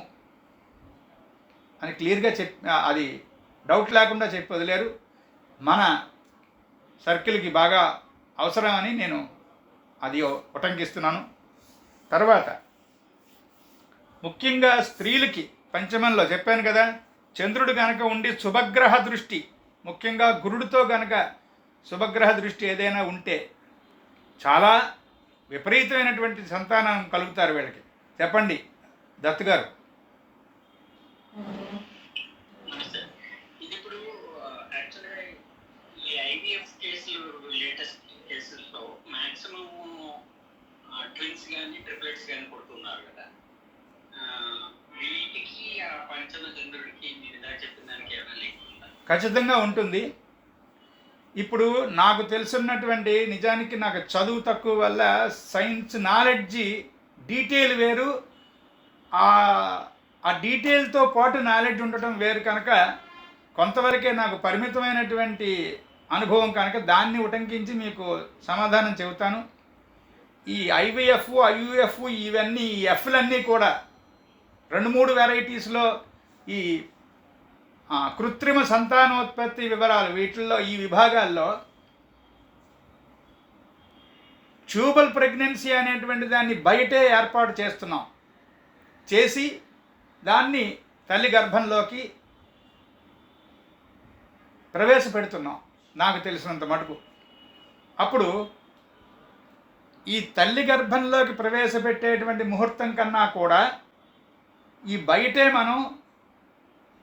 S1: అని క్లియర్గా అది డౌట్ లేకుండా చెప్పి వదిలేరు. మన సర్కిల్కి బాగా అవసరమని నేను అది ఉటంకిస్తున్నాను. తర్వాత ముఖ్యంగా స్త్రీలకి పంచమంలో చెప్పాను కదా, చంద్రుడు కనుక ఉండి శుభగ్రహ దృష్టి, ముఖ్యంగా గురుడితో కనుక శుభగ్రహ దృష్టి ఏదైనా ఉంటే చాలా విపరీతమైనటువంటి సంతానం కలుగుతారు వీళ్ళకి. చెప్పండి దత్తు గారు.
S3: ఇది ఇప్పుడు యాక్చువల్గా ఈ ఐవీఎఫ్ కేసులు, లేటెస్ట్ కేసుల్లో మ్యాక్సిమం ట్విన్స్ కానీ ట్రిప్లెట్స్ కానీ కొడుతున్నారు కదా, వీటికి ఆ పంచమ చంద్రుడికి మీరు ఇలా చెప్పిన దానికి ఏమైనా లింక్ ఉందా?
S1: ఖచ్చితంగా ఉంటుంది. ఇప్పుడు నాకు తెలుసున్నటువంటి, నిజానికి నాకు చదువు తక్కువ వల్ల సైన్స్ నాలెడ్జి డీటెయిల్ వేరు, ఆ డీటెయిల్తో పాటు నాలెడ్జ్ ఉండటం వేరు కనుక కొంతవరకే నాకు పరిమితమైనటువంటి అనుభవం కనుక దాన్ని ఉటంకించి మీకు సమాధానం చెబుతాను. ఈ ఐవీఎఫ్, ఐయుఎఫ్ ఇవన్నీ, ఈ ఎఫ్లన్నీ కూడా 2-3 వెరైటీస్లో ఈ కృత్రిమ సంతానోత్పత్తి వివరాలు, వీటిల్లో ఈ విభాగాల్లో ట్యూబల్ ప్రెగ్నెన్సీ అనేటువంటి దాన్ని బయటే ఏర్పాటు చేస్తున్నాం, చేసి దాన్ని తల్లి గర్భంలోకి ప్రవేశపెడుతున్నాం నాకు తెలిసినంత మటుకు. అప్పుడు ఈ తల్లి గర్భంలోకి ప్రవేశపెట్టేటువంటి ముహూర్తం కన్నా కూడా ఈ బయటే మనం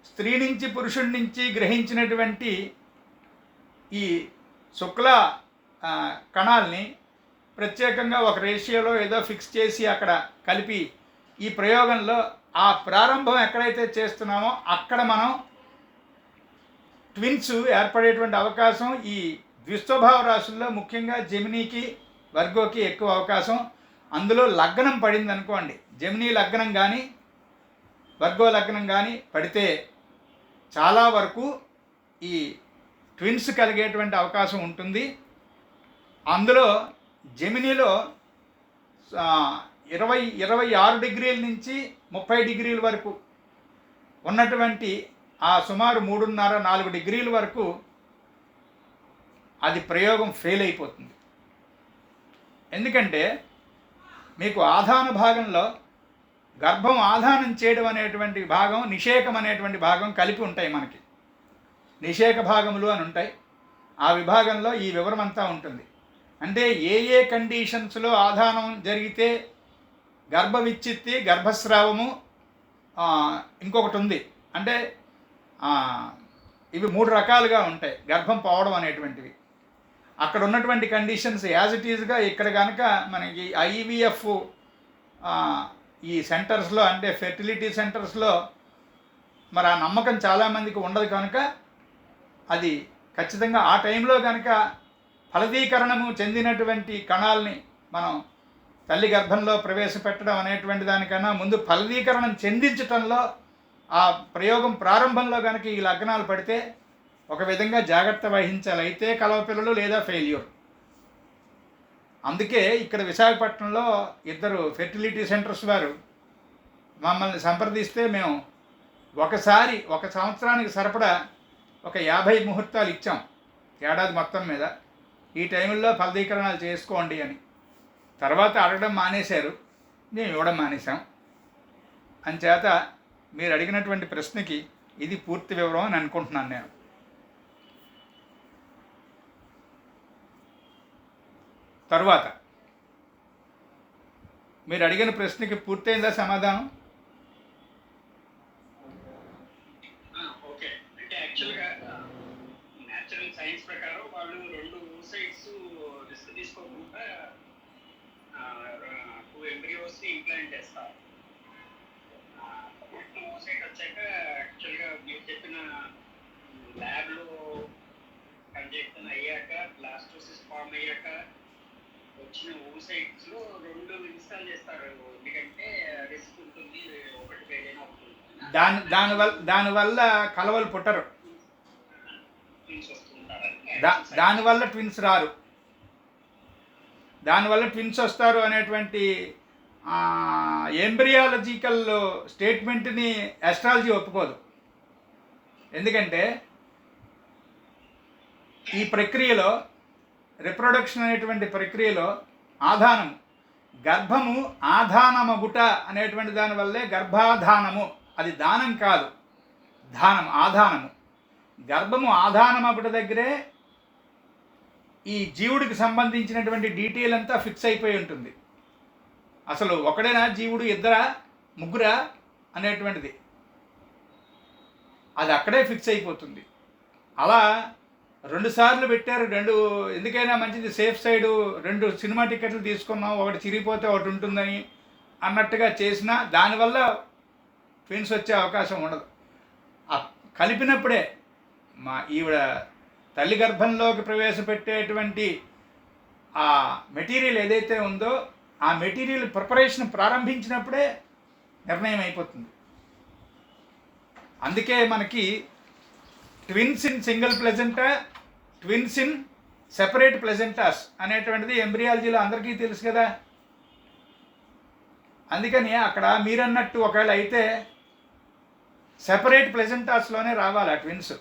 S1: స్త్రీ నుంచి పురుషుడి నుంచి గ్రహించినటువంటి ఈ శుక్ల కణాల్ని ప్రత్యేకంగా ఒక రేషియోలో ఏదో ఫిక్స్ చేసి అక్కడ కలిపి ఈ ప్రయోగంలో ఆ ప్రారంభం ఎక్కడైతే చేస్తున్నామో అక్కడ మనం ట్విన్స్ ఏర్పడేటువంటి అవకాశం ఈ ద్విస్వభావ రాశుల్లో ముఖ్యంగా జెమినీకి వర్గోకి ఎక్కువ అవకాశం. అందులో లగ్నం పడింది అనుకోండి, జెమినీ లగ్నం కానీ వర్గో లగ్నం కానీ పడితే చాలా వరకు ఈ ట్విన్స్ కలిగేటువంటి అవకాశం ఉంటుంది. అందులో జెమినీలో 26 డిగ్రీల నుంచి 30 డిగ్రీల వరకు ఉన్నటువంటి ఆ సుమారు 3.5-4 డిగ్రీల వరకు అది ప్రయోగం ఫెయిల్ అయిపోతుంది. ఎందుకంటే మీకు ఆధాన భాగంలో గర్భం ఆధానం చేయడం అనేటువంటి భాగం, నిషేకం అనేటువంటి భాగం కలిపి ఉంటాయి. మనకి నిషేక భాగములు అని ఉంటాయి. ఆ విభాగంలో ఈ వివరం అంతా ఉంటుంది. అంటే ఏ ఏ కండిషన్స్లో ఆధానం జరిగితే గర్భ విచ్ఛిత్తి, గర్భస్రావము, ఇంకొకటి ఉంది. అంటే ఇవి 3 రకాలుగా ఉంటాయి గర్భం పోవడం అనేటువంటివి. అక్కడ ఉన్నటువంటి కండిషన్స్ యాజ్ ఇట్ ఈజ్గా ఇక్కడ కనుక మనకి ఐవీఎఫ్ ఈ సెంటర్స్లో, అంటే ఫెర్టిలిటీ సెంటర్స్లో మరి ఆ నమ్మకం చాలామందికి ఉండదు కనుక అది ఖచ్చితంగా ఆ టైంలో కనుక ఫలదీకరణము చెందినటువంటి కణాలని మనం తల్లి గర్భంలో ప్రవేశపెట్టడం అనేటువంటి దానికన్నా ముందు ఫలదీకరణం చెందించటంలో ఆ ప్రయోగం ప్రారంభంలో కనుక ఈ లగ్నాలు పడితే ఒక విధంగా జాగ్రత్త వహించాలి. అయితే కలవపిల్లలు లేదా ఫెయిల్యూర్. అందుకే ఇక్కడ విశాఖపట్నంలో 2 ఫెర్టిలిటీ సెంటర్స్ వారు మమ్మల్ని సంప్రదిస్తే మేము ఒకసారి 1 సంవత్సరానికి సరిపడా ఒక 50 ముహూర్తాలు ఇచ్చాం ఏడాది మొత్తం మీద. ఈ టైంలో ఫలదీకరణాలు చేసుకోండి అని. తర్వాత అడగడం మానేశారు, మేము ఇవ్వడం మానేశాం. అంచేత మీరు అడిగినటువంటి ప్రశ్నకి ఇది పూర్తి వివరం అని అనుకుంటున్నాను నేను. తర్వాత మీరు అడిగిన ప్రశ్నకి పూర్తయిందా సమాధానం?
S3: ఓకే. అంటే యాక్చువల్గా న్యాచురల్ సైన్స్ ప్రకారం వాళ్ళు 2 oocytes రిస్క్ తీసుకోకుండా 2 embryos ని ఇంప్లాంట్ చేస్తారు. 2 oocyte వచ్చాక యాక్చువల్గా మీరు చెప్పిన ల్యాబ్లో కంజెక్షన్ అయ్యాక, బ్లాస్టోసిస్ ఫామ్ అయ్యాక వచ్చిన oocytes లో 2 ఇన్స్టాల్ చేస్తారు. ఎందుకంటే రిస్క్ ఉంటుంది, ఒకటి ఫెయిల్ అయినా ఉంటుంది.
S1: దానివల్ల కలవలు పుట్టరు, దానివల్ల ట్విన్స్ రారు. దానివల్ల ట్విన్స్ వస్తారు అనేటువంటి ఎంబ్రియాలజికల్ స్టేట్మెంట్ని ఆస్ట్రాలజీ ఒప్పుకోదు. ఎందుకంటే ఈ ప్రక్రియలో, రిప్రొడక్షన్ అనేటువంటి ప్రక్రియలో ఆధానము, గర్భము ఆధానమగుట అనేటువంటి దానివల్లే గర్భాధానము. అది దానం కాదు, దానం, ఆధానము. గర్భము ఆధానమగుట దగ్గరే ఈ జీవుడికి సంబంధించినటువంటి డీటెయిల్ అంతా ఫిక్స్ అయిపోయి ఉంటుంది. అసలు ఒకడేనా జీవుడు, 2రా, 3రా అనేటువంటిది అది అక్కడే ఫిక్స్ అయిపోతుంది. అలా 2 సార్లు పెట్టారు. 2 ఎందుకైనా మంచిది, సేఫ్ సైడు 2 సినిమా టికెట్లు తీసుకున్నాం, ఒకటి చిరిగిపోతే ఒకటి ఉంటుందని అన్నట్టుగా చేసినా దానివల్ల ట్విన్స్ వచ్చే అవకాశం ఉండదు. కలిపినప్పుడే ఈవిడ తల్లి గర్భంలోకి ప్రవేశపెట్టేటువంటి ఆ మెటీరియల్ ఏదైతే ఉందో ఆ మెటీరియల్ ప్రిపరేషన్ ప్రారంభించినప్పుడే నిర్ణయం అయిపోతుంది. అందుకే మనకి twins in single placenta, twins in separate placentas అనేటువంటిది ఎంబ్రియాలజీలో అందరికీ తెలుసు కదా. అందుకని అక్కడ మీరన్నట్టు ఒకవేళ అయితే సెపరేట్ ప్లెజెంటాస్లోనే రావాలి ఆ ట్విన్స్.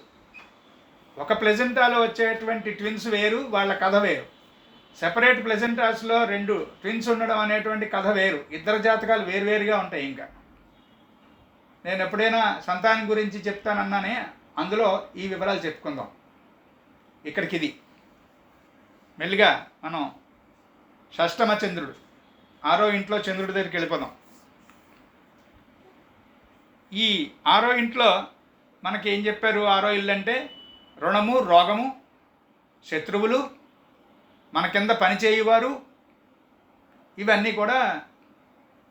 S1: ఒక ప్లెజెంటాలో వచ్చేటువంటి ట్విన్స్ వేరు, వాళ్ళ కథ వేరు. సెపరేట్ ప్లెజెంటాస్లో 2 ట్విన్స్ ఉండడం అనేటువంటి కథ వేరు. 2 జాతకాలు వేరువేరుగా ఉంటాయి. ఇంకా నేను ఎప్పుడైనా సంతానం గురించి చెప్తానన్నానే, అందులో ఈ వివరాలు చెప్పుకుందాం. ఇక్కడికి ఇది మెల్లిగా మనం షష్టమ చంద్రుడు, 6వ ఇంట్లో చంద్రుడి దగ్గరికి వెళ్ళిపోదాం. ఈ 6వ ఇంట్లో మనకి ఏం చెప్పారు? 6వ ఇల్లు అంటే రుణము, రోగము, శత్రువులు, మన కింద పనిచేయువారు, ఇవన్నీ కూడా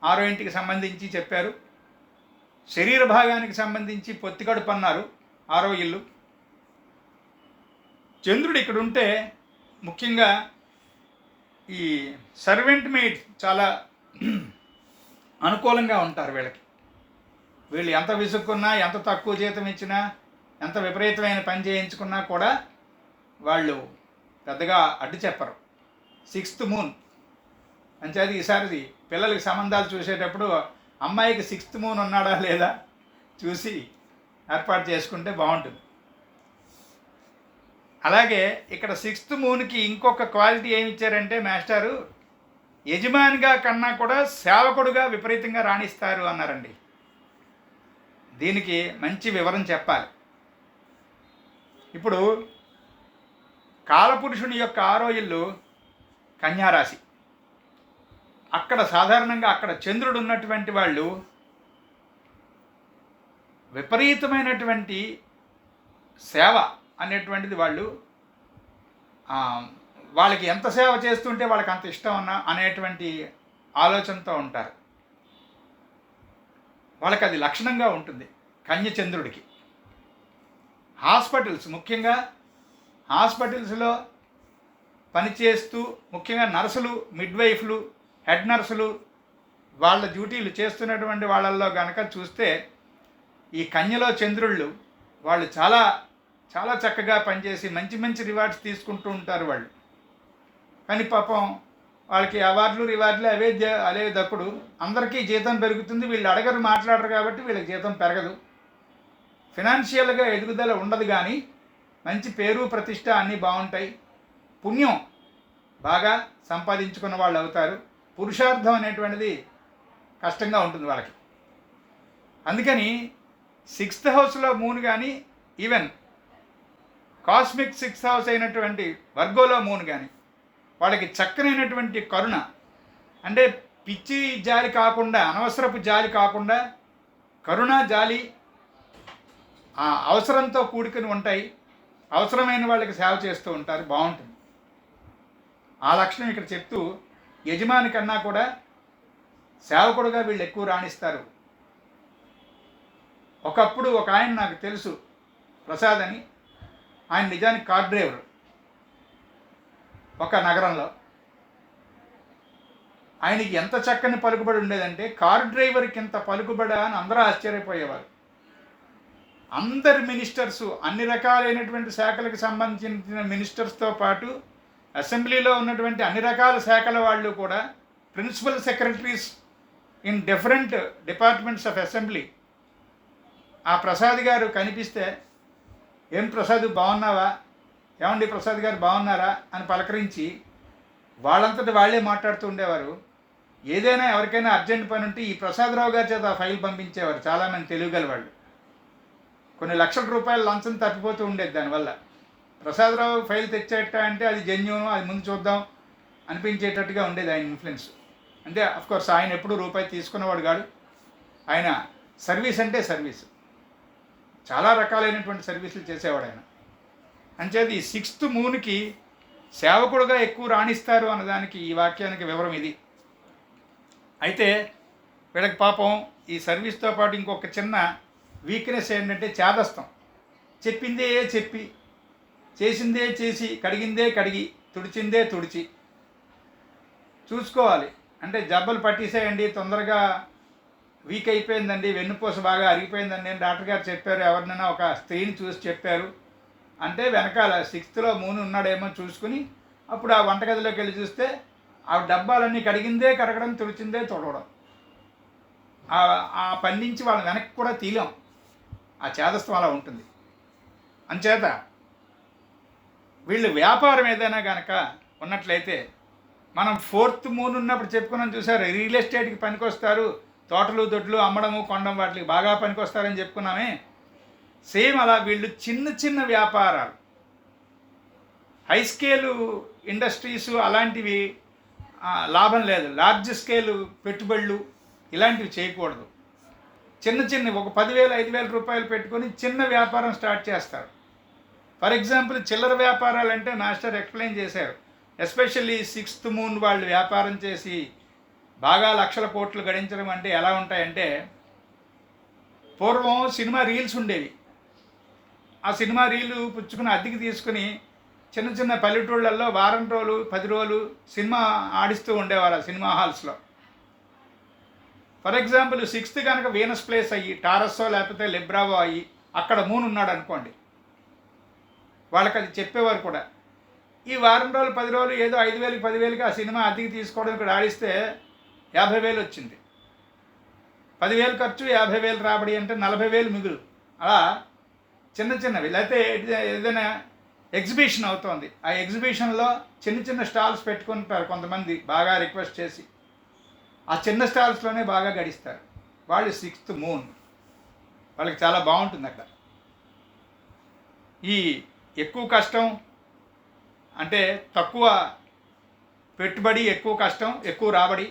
S1: 6వ ఇంటికి సంబంధించి చెప్పారు. శరీర భాగానికి సంబంధించి పొత్తికడుపు అన్నారు 6వ ఇల్లు. చంద్రుడు ఇక్కడ ఉంటే ముఖ్యంగా ఈ సర్వెంట్ మేట్ చాలా అనుకూలంగా ఉంటారు వీళ్ళకి. వీళ్ళు ఎంత విసుక్కున్నా, ఎంత తక్కువ జీతం ఇచ్చినా, ఎంత విపరీతమైన పని చేయించుకున్నా కూడా వాళ్ళు పెద్దగా అడ్డు చెప్పరు. 6th మూన్ అంచేది ఈసారి పిల్లలకి సంబంధాలు చూసేటప్పుడు అమ్మాయికి 6th మూన్ ఉన్నాడా లేదా చూసి ఏర్పాటు చేసుకుంటే బాగుంటుంది. అలాగే ఇక్కడ 6th మూన్కి ఇంకొక క్వాలిటీ ఏమి ఇచ్చారంటే మాస్టారు, యజమానిగా కన్నా కూడా సేవకుడుగా విపరీతంగా రాణిస్తారు అన్నారండి. దీనికి మంచి వివరం చెప్పాలి. ఇప్పుడు కాలపురుషుని యొక్క 6వ ఇల్లు కన్యారాశి. అక్కడ సాధారణంగా అక్కడ చంద్రుడు ఉన్నటువంటి వాళ్ళు విపరీతమైనటువంటి సేవ అనేటువంటిది వాళ్ళకి ఎంత సేవ చేస్తుంటే వాళ్ళకి అంత ఇష్టం అనేటువంటి ఆలోచనతో ఉంటారు. వాళ్ళకి అది లక్షణంగా ఉంటుంది కన్య చంద్రుడికి. ముఖ్యంగా హాస్పిటల్స్లో పనిచేస్తూ, ముఖ్యంగా నర్సులు, మిడ్వైఫ్లు, హెడ్ నర్సులు వాళ్ళ డ్యూటీలు చేస్తున్నటువంటి వాళ్ళల్లో కనుక చూస్తే ఈ కన్యలో చంద్రుళ్ళు వాళ్ళు చాలా చాలా చక్కగా పనిచేసి మంచి మంచి రివార్డ్స్ తీసుకుంటూ ఉంటారు వాళ్ళు. కానీ పాపం వాళ్ళకి అవార్డులు రివార్డులు అవే దక్కుడు. అందరికీ జీతం పెరుగుతుంది, వీళ్ళు అడగరు, మాట్లాడరు కాబట్టి వీళ్ళకి జీతం పెరగదు. ఫినాన్షియల్గా ఎదుగుదల ఉండదు, కానీ మంచి పేరు ప్రతిష్ట అన్నీ బాగుంటాయి. పుణ్యం బాగా సంపాదించుకున్న వాళ్ళు అవుతారు. పురుషార్థం అనేటువంటిది కష్టంగా ఉంటుంది వాళ్ళకి. అందుకని 6th హౌస్లో మూన్ కానీ, ఈవెన్ కాస్మిక్ 6th హౌస్ అయినటువంటి వర్గోలో మూన్ కానీ వాళ్ళకి చక్కనైనటువంటి కరుణ, అంటే పిచ్చి జాలి కాకుండా, అనవసరపు జాలి కాకుండా కరుణ, జాలి అవసరంతో కూడుకుని ఉంటాయి. అవసరమైన వాళ్ళకి సేవ చేస్తూ ఉంటారు, బాగుంటుంది. ఆ లక్షణం ఇక్కడ చెప్తూ యజమాని కన్నా కూడా సేవకుడుగా వీళ్ళు ఎక్కువ రాణిస్తారు. ఒకప్పుడు ఒక ఆయన నాకు తెలుసు, ప్రసాద్ అని. ఆయన నిజానికి కార్ డ్రైవర్ ఒక నగరంలో. ఆయనకి ఎంత చక్కని పలుకుబడి ఉండేదంటే, కార్ డ్రైవర్కి ఇంత పలుకుబడా అని అందరూ ఆశ్చర్యపోయేవారు. అందరి మినిస్టర్సు, అన్ని రకాలైనటువంటి శాఖలకు సంబంధించిన మినిస్టర్స్తో పాటు అసెంబ్లీలో ఉన్నటువంటి అన్ని రకాల శాఖల వాళ్ళు కూడా, principal secretaries in different departments of assembly, ఆ ప్రసాద్ గారు కనిపిస్తే, ఏం ప్రసాద్ బాగున్నావా, ఏమండి ప్రసాద్ గారు బాగున్నారా అని పలకరించి వాళ్ళంతటి వాళ్ళే మాట్లాడుతూ ఉండేవారు. ఏదైనా ఎవరికైనా అర్జెంట్ పని ఉంటే ఈ ప్రసాదరావు గారి చేత ఆ ఫైల్ పంపించేవారు. చాలామంది తెలుగుగల వాళ్ళు. కొన్ని లక్షల రూపాయల లంచం తప్పిపోతూ ఉండేది దానివల్ల. ప్రసాదరావు ఫైల్ తెచ్చేట అంటే అది జెన్యూన్, అది ముందు చూద్దాం అనిపించేటట్టుగా ఉండేది ఆయన ఇన్ఫ్లుయెన్స్. అంటే అఫ్కోర్స్ ఆయన ఎప్పుడూ రూపాయి తీసుకున్నవాడు కాదు. ఆయన సర్వీస్ అంటే సర్వీస్, చాలా రకాలైనటువంటి సర్వీసులు చేసేవాడు ఆయన. అంచేది ఈ 6th మూన్కి సేవకుడుగా ఎక్కువ రాణిస్తారు అన్నదానికి ఈ వాక్యానికి వివరం ఇది. అయితే వీళ్ళకి పాపం ఈ సర్వీస్తో పాటు ఇంకొక చిన్న వీక్నెస్ ఏంటంటే చేదస్తం. చెప్పిందే చెప్పి, చేసిందే చేసి, కడిగిందే కడిగి, తుడిచిందే తుడిచి చూసుకోవాలి. అంటే జబ్బలు పట్టేసేయండి, తొందరగా వీక్ అయిపోయిందండి, వెన్నుపూస బాగా అరిగిపోయిందండి అని డాక్టర్ గారు చెప్పారు, ఎవరినైనా ఒక స్త్రీని చూసి చెప్పారు అంటే వెనకాల 6thలో మూన్ ఉన్నాడేమో చూసుకుని అప్పుడు ఆ వంటగదిలోకి వెళ్ళి చూస్తే ఆ డబ్బాలన్నీ కడిగిందే కడగడం, తుడిచిందే తుడవడం. ఆ పని నుంచి వాళ్ళని వెనక్కి కూడా తీయలేం. ఆ చేదస్తం అలా ఉంటుంది. అంచేత వీళ్ళు వ్యాపారం ఏదైనా కనుక ఉన్నట్లయితే, మనం 4th మూన్ ఉన్నప్పుడు చెప్పుకున్నాం చూసారు, రియల్ ఎస్టేట్కి పనికొస్తారు, తోటలు దొడ్లు అమ్మడము కొనడం వాటికి బాగా పనికొస్తారని చెప్పుకున్నామే. సేమ్ అలా వీళ్ళు చిన్న చిన్న వ్యాపారాలు, హై స్కేలు ఇండస్ట్రీసు అలాంటివి లాభం లేదు. లార్జ్ స్కేలు పెట్టుబడులు ఇలాంటివి చేయకూడదు. చిన్న చిన్న ఒక 10,000 5,000 రూపాయలు పెట్టుకొని చిన్న వ్యాపారం స్టార్ట్ చేస్తారు. ఫర్ ఎగ్జాంపుల్ చిల్లర వ్యాపారాలు అంటే మాస్టర్ ఎక్స్ప్లెయిన్ చేశారు. ఎస్పెషల్లీ 6th మూన్ వాళ్ళు వ్యాపారం చేసి బాగా లక్షల కోట్లు గడించడం అంటే ఎలా ఉంటాయంటే, పూర్వం సినిమా రీల్స్ ఉండేవి. ఆ సినిమా రీలు పుచ్చుకుని అద్దెకి తీసుకుని చిన్న చిన్న పల్లెటూళ్ళల్లో వారం రోజులు 10 రోజులు సినిమా ఆడిస్తూ ఉండేవారు ఆ సినిమా హాల్స్లో. ఫర్ ఎగ్జాంపుల్ 6th కనుక వీనస్ ప్లేస్ అయ్యి, టారస్సో లేకపోతే లిబ్రావో అయ్యి అక్కడ మూన్ ఉన్నాడు అనుకోండి, వాళ్ళకి అది చెప్పేవారు కూడా. ఈ వారం రోజులు 10 రోజులు ఏదో 5,000 10,000కి ఆ సినిమా అద్దెకి తీసుకోవడం ఇక్కడ ఆడిస్తే 50,000 వచ్చింది. 10,000 ఖర్చు 50,000 రాబడి అంటే 40,000 మిగులు. అలా చిన్న చిన్నవి. లేకపోతే ఏదైనా ఎగ్జిబిషన్ అవుతోంది, ఆ ఎగ్జిబిషన్లో చిన్న చిన్న స్టాల్స్ పెట్టుకుంటారు కొంతమంది బాగా రిక్వెస్ట్ చేసి, ఆ చిన్న స్టాల్స్లోనే బాగా గడిస్తారు వాళ్ళు. 6th మూన్ వాళ్ళకి చాలా బాగుంటుంది అక్కడ. ఈ ఎక్కువ కష్టం అంటే తక్కువ పెట్టుబడి, ఎక్కువ కష్టం, ఎక్కువ రాబడి,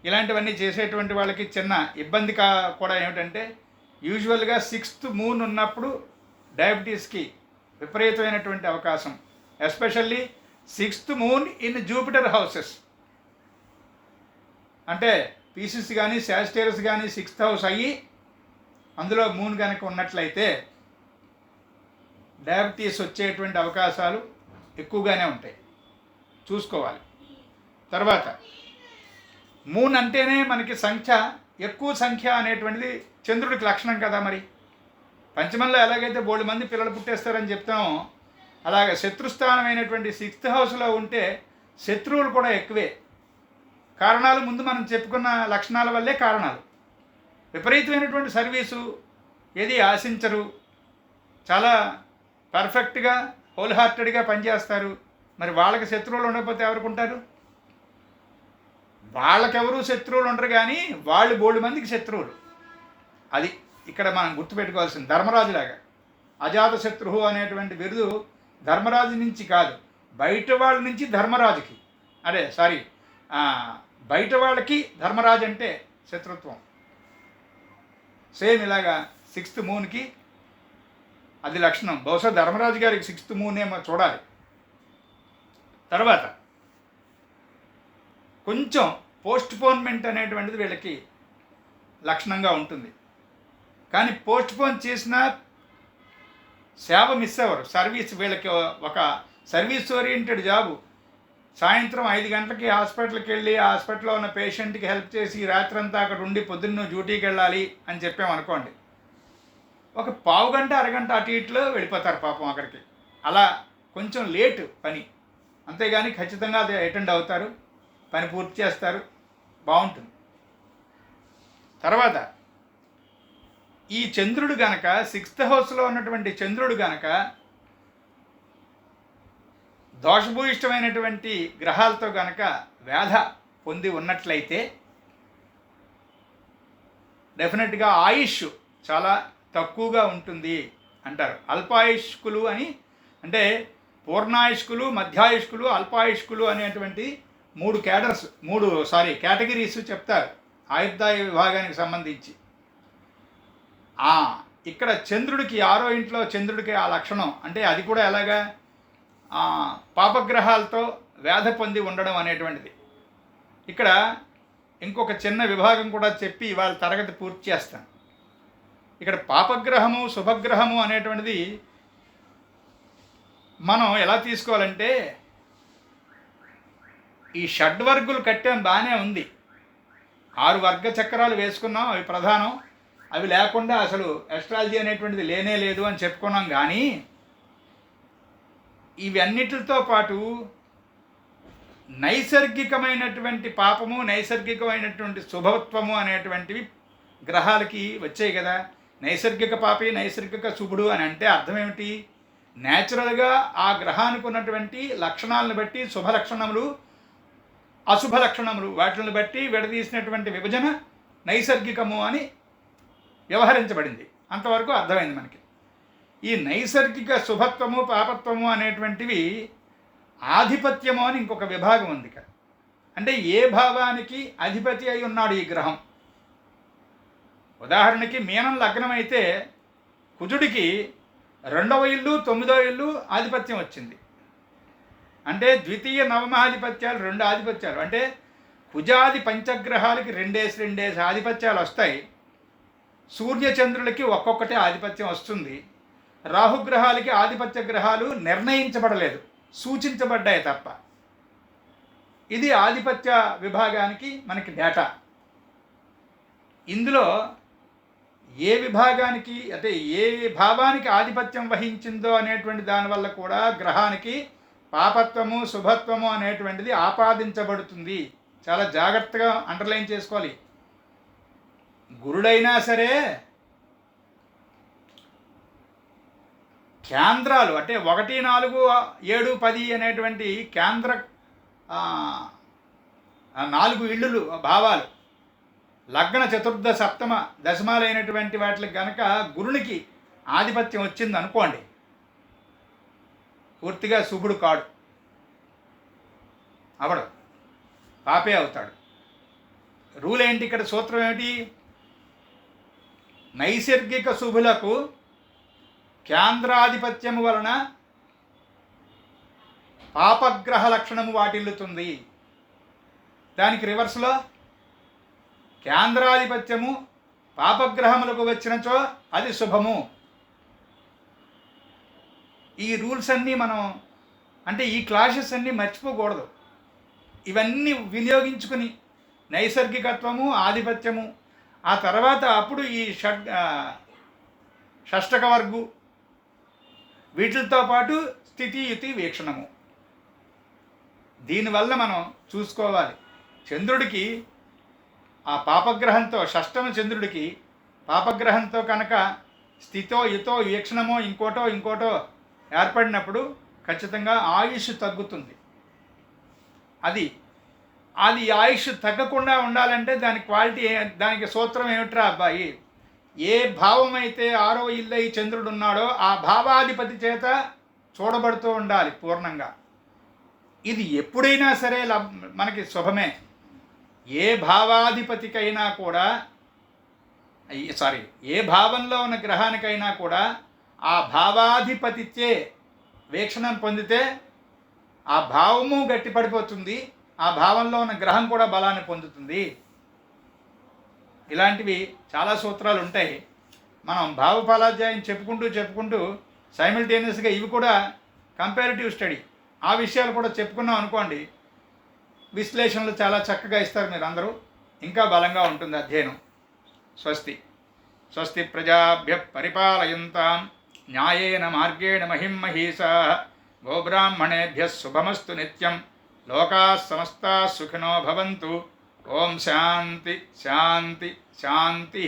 S1: ఇలాంటివన్నీ చేసేటువంటి వాళ్ళకి చిన్న ఇబ్బంది కూడా ఏమిటంటే, యూజువల్గా 6th మూన్ ఉన్నప్పుడు డయాబెటీస్కి విపరీతమైనటువంటి అవకాశం. Especially 6th moon in Jupiter houses. అంటే పీసెస్ కానీ శాజిటేరియస్ కానీ 6th హౌస్ అయ్యి అందులో మూన్ కనుక ఉన్నట్లయితే డయాబెటీస్ వచ్చేటువంటి అవకాశాలు ఎక్కువగానే ఉంటాయి, చూసుకోవాలి. తర్వాత మూన్ అంటేనే మనకి సంఖ్య, ఎక్కువ సంఖ్య అనేటువంటిది చంద్రుడికి లక్షణం కదా. మరి పంచమంలో ఎలాగైతే బోల్డ్ మంది పిల్లలు పుట్టేస్తారని చెప్తామో, అలాగే శత్రుస్థానమైనటువంటి 6th హౌస్లో ఉంటే శత్రువులు కూడా ఎక్కువే. కారణాలు ముందు మనం చెప్పుకున్న లక్షణాల వల్లే కారణాలు. విపరీతమైనటువంటి సర్వీసు, ఏది ఆశించరు, చాలా పర్ఫెక్ట్గా హోల్ హార్టెడ్గా పనిచేస్తారు. మరి వాళ్ళకి శత్రువులు ఉండకపోతే ఎవరికి ఉంటారు? వాళ్ళకెవరు శత్రువులు ఉండరు, కానీ వాళ్ళు బోల్డ్ మందికి శత్రువులు. అది ఇక్కడ మనం గుర్తుపెట్టుకోవాల్సింది. ధర్మరాజులాగా అజాత శత్రువు అనేటువంటి బిరుదు ధర్మరాజు నుంచి కాదు, బయట వాళ్ళ నుంచి ధర్మరాజుకి, బయట వాళ్ళకి ధర్మరాజు అంటే శత్రుత్వం. సేమ్ ఇలాగా 6th మూన్కి అది లక్షణం. బహుశా ధర్మరాజు గారికి 6th మూన్ ఏమో చూడాలి. తర్వాత కొంచెం పోస్ట్పోన్మెంట్ అనేటువంటిది వీళ్ళకి లక్షణంగా ఉంటుంది. కానీ పోస్ట్పోన్ చేసిన సేవ మిస్ అవ్వరు. సర్వీస్ వీళ్ళకి ఒక సర్వీస్ ఓరియంటెడ్ జాబు. సాయంత్రం 5 గంటలకి హాస్పిటల్కి వెళ్ళి హాస్పిటల్లో ఉన్న పేషెంట్కి హెల్ప్ చేసి రాత్రంతా అక్కడ ఉండి పొద్దున్న డ్యూటీకి వెళ్ళాలి అని చెప్పామనుకోండి, ఒక పావు గంట అరగంట అటు ఇటులో వెళ్ళిపోతారు పాపం అక్కడికి. అలా కొంచెం లేట్ పని, అంతేగాని ఖచ్చితంగా అది అటెండ్ అవుతారు, పని పూర్తి చేస్తారు, బాగుంటుంది. తర్వాత ఈ చంద్రుడు గనక 6th హౌస్లో ఉన్నటువంటి చంద్రుడు గనక దోషభూయిష్టమైనటువంటి గ్రహాలతో గనక వ్యాధ పొంది ఉన్నట్లయితే డెఫినెట్గా ఆయుష్ చాలా తక్కువగా ఉంటుంది అంటారు. అల్పాయుష్కులు అని అంటే పూర్ణాయుష్కులు, మధ్యాయుష్కులు, అల్పాయుష్కులు అనేటువంటి 3 కేటగిరీస్ చెప్తారు ఆయుర్దాయ విభాగానికి సంబంధించి. ఇక్కడ చంద్రుడికి 6వ ఇంట్లో చంద్రుడికి ఆ లక్షణం. అంటే అది కూడా ఎలాగా, పాపగ్రహాలతో వ్యాధ పొంది ఉండడం అనేటువంటిది. ఇక్కడ ఇంకొక చిన్న విభాగం కూడా చెప్పి వాళ్ళ తరగతి పూర్తి చేస్తాను. ఇక్కడ పాపగ్రహము, శుభగ్రహము అనేటువంటిది మనం ఎలా తీసుకోవాలంటే, ఈ షడ్వర్గులు కట్టాం, బాగానే ఉంది, 6 వర్గ చక్రాలు వేసుకున్నాం, అవి ప్రధానం, అవి లేకుండా అసలు ఎస్ట్రాలజీ అనేటువంటిది లేనే లేదు అని చెప్పుకున్నాం. కానీ ఇవన్నిటితో పాటు నైసర్గికమైనటువంటి పాపము, నైసర్గికమైనటువంటి శుభత్వము అనేటువంటివి గ్రహాలకి వచ్చాయి కదా. నైసర్గిక పాపి, నైసర్గిక శుభుడు అని అంటే అర్థం ఏమిటి? న్యాచురల్గా ఆ గ్రహానికి ఉన్నటువంటి లక్షణాలను బట్టి శుభ లక్షణములు, అశుభ లక్షణములు, వాటిని బట్టి విడదీసినటువంటి విభజన నైసర్గికము అని వ్యవహరించబడింది. అంతవరకు అర్థమైంది మనకి. ఈ నైసర్గిక శుభత్వము, పాపత్వము అనేటువంటివి ఆధిపత్యము అని ఇంకొక విభాగం ఉంది. అంటే ఏ భావానికి అధిపతి అయి ఉన్నాడు ఈ గ్రహం. ఉదాహరణకి మీనం లగ్నం అయితే కుజుడికి 2వ ఇల్లు, 9వ ఇల్లు ఆధిపత్యం వచ్చింది. అంటే ద్వితీయ నవమాధిపత్యాలు 2 ఆధిపత్యాలు. అంటే కుజాది పంచగ్రహాలకి 2 ఆధిపత్యాలు వస్తాయి. సూర్యచంద్రులకి ఒక్కొక్కటే ఆధిపత్యం వస్తుంది. రాహుగ్రహాలకి ఆధిపత్య గ్రహాలు నిర్ణయించబడలేదు, సూచించబడ్డాయి తప్ప. ఇది ఆధిపత్య విభాగానికి మనకి డేటా. ఇందులో ఏ విభాగానికి అంటే ఏ భావానికి ఆధిపత్యం వహించిందో అనేటువంటి దానివల్ల కూడా గ్రహానికి పాపత్వము, శుభత్వము అనేటువంటిది ఆపాదించబడుతుంది. చాలా జాగ్రత్తగా అండర్లైన్ చేసుకోవాలి. గురుడైనా సరే కేంద్రాలు అంటే 1, 4, 7, 10 అనేటువంటి కేంద్ర 4 ఇళ్ళు భావాలు లగ్న చతుర్థ సప్తమ దశమాలైనటువంటి వాటికి కనుక గురునికి ఆధిపత్యం వచ్చింది అనుకోండి, పూర్తిగా శుభుడు కాడు, అవడు, పాపే అవుతాడు. రూల్ ఏంటి ఇక్కడ? సూత్రం ఏమిటి? నైసర్గిక శుభులకు కేంద్రాధిపత్యము వలన పాపగ్రహ లక్షణము వాటిల్లుతుంది. దానికి రివర్స్లో కేంద్రాధిపత్యము పాపగ్రహములకు వచ్చినచో అది శుభము. ఈ రూల్స్ అన్నీ మనం అంటే ఈ క్లాషెస్ అన్నీ మర్చిపోకూడదు. ఇవన్నీ వినియోగించుకుని నైసర్గికత్వము, ఆధిపత్యము, ఆ తర్వాత అప్పుడు ఈ షష్టక వర్గు, వీటితో పాటు స్థితి, యుతి, వీక్షణము. దీనివల్ల మనం చూసుకోవాలి. చంద్రుడికి ఆ పాపగ్రహంతో, షష్టమ చంద్రుడికి పాపగ్రహంతో కనుక స్థితో, యుతో, వీక్షణమో ఇంకోటో ఏర్పడినప్పుడు ఖచ్చితంగా ఆయుష్ తగ్గుతుంది. అది ఆయుష్ తగ్గకుండా ఉండాలంటే దాని క్వాలిటీ, దానికి సూత్రం ఏమిట్రా అబ్బాయి? ఏ భావం అయితే 6వ ఇల్లై చంద్రుడు ఉన్నాడో ఆ భావాధిపతి చేత చూడబడుతూ ఉండాలి పూర్ణంగా. ఇది ఎప్పుడైనా సరే మనకి శుభమే. ఏ భావాధిపతికైనా కూడా ఏ భావంలో ఉన్న గ్రహానికైనా కూడా ఆ భావాధిపతిచే వీక్షణం పొందితే ఆ భావము గట్టిపడిపోతుంది, ఆ భావంలో ఉన్న గ్రహం కూడా బలాన్ని పొందుతుంది. ఇలాంటివి చాలా సూత్రాలు ఉంటాయి. మనం భావఫలాధ్యాయం చెప్పుకుంటూ సైమిల్టేనియస్గా ఇవి కూడా కంపారిటివ్ స్టడీ, ఆ విషయాలు కూడా చెప్పుకున్నాం అనుకోండి, విశ్లేషణలు చాలా చక్కగా ఇస్తారు మీరందరూ. ఇంకా బలంగా ఉంటుంది అధ్యయనం. స్వస్తి ప్రజాభ్య పరిపాలయంతాం న్యాయేన మార్గేణ మహిం మహీషాః. గోబ్రాహ్మణేభ్యः శుభమస్తు నిత్యం. లోకాः సమస్తాः సుఖినో భవంతు. ఓం శాంతి శాంతి శాంతి.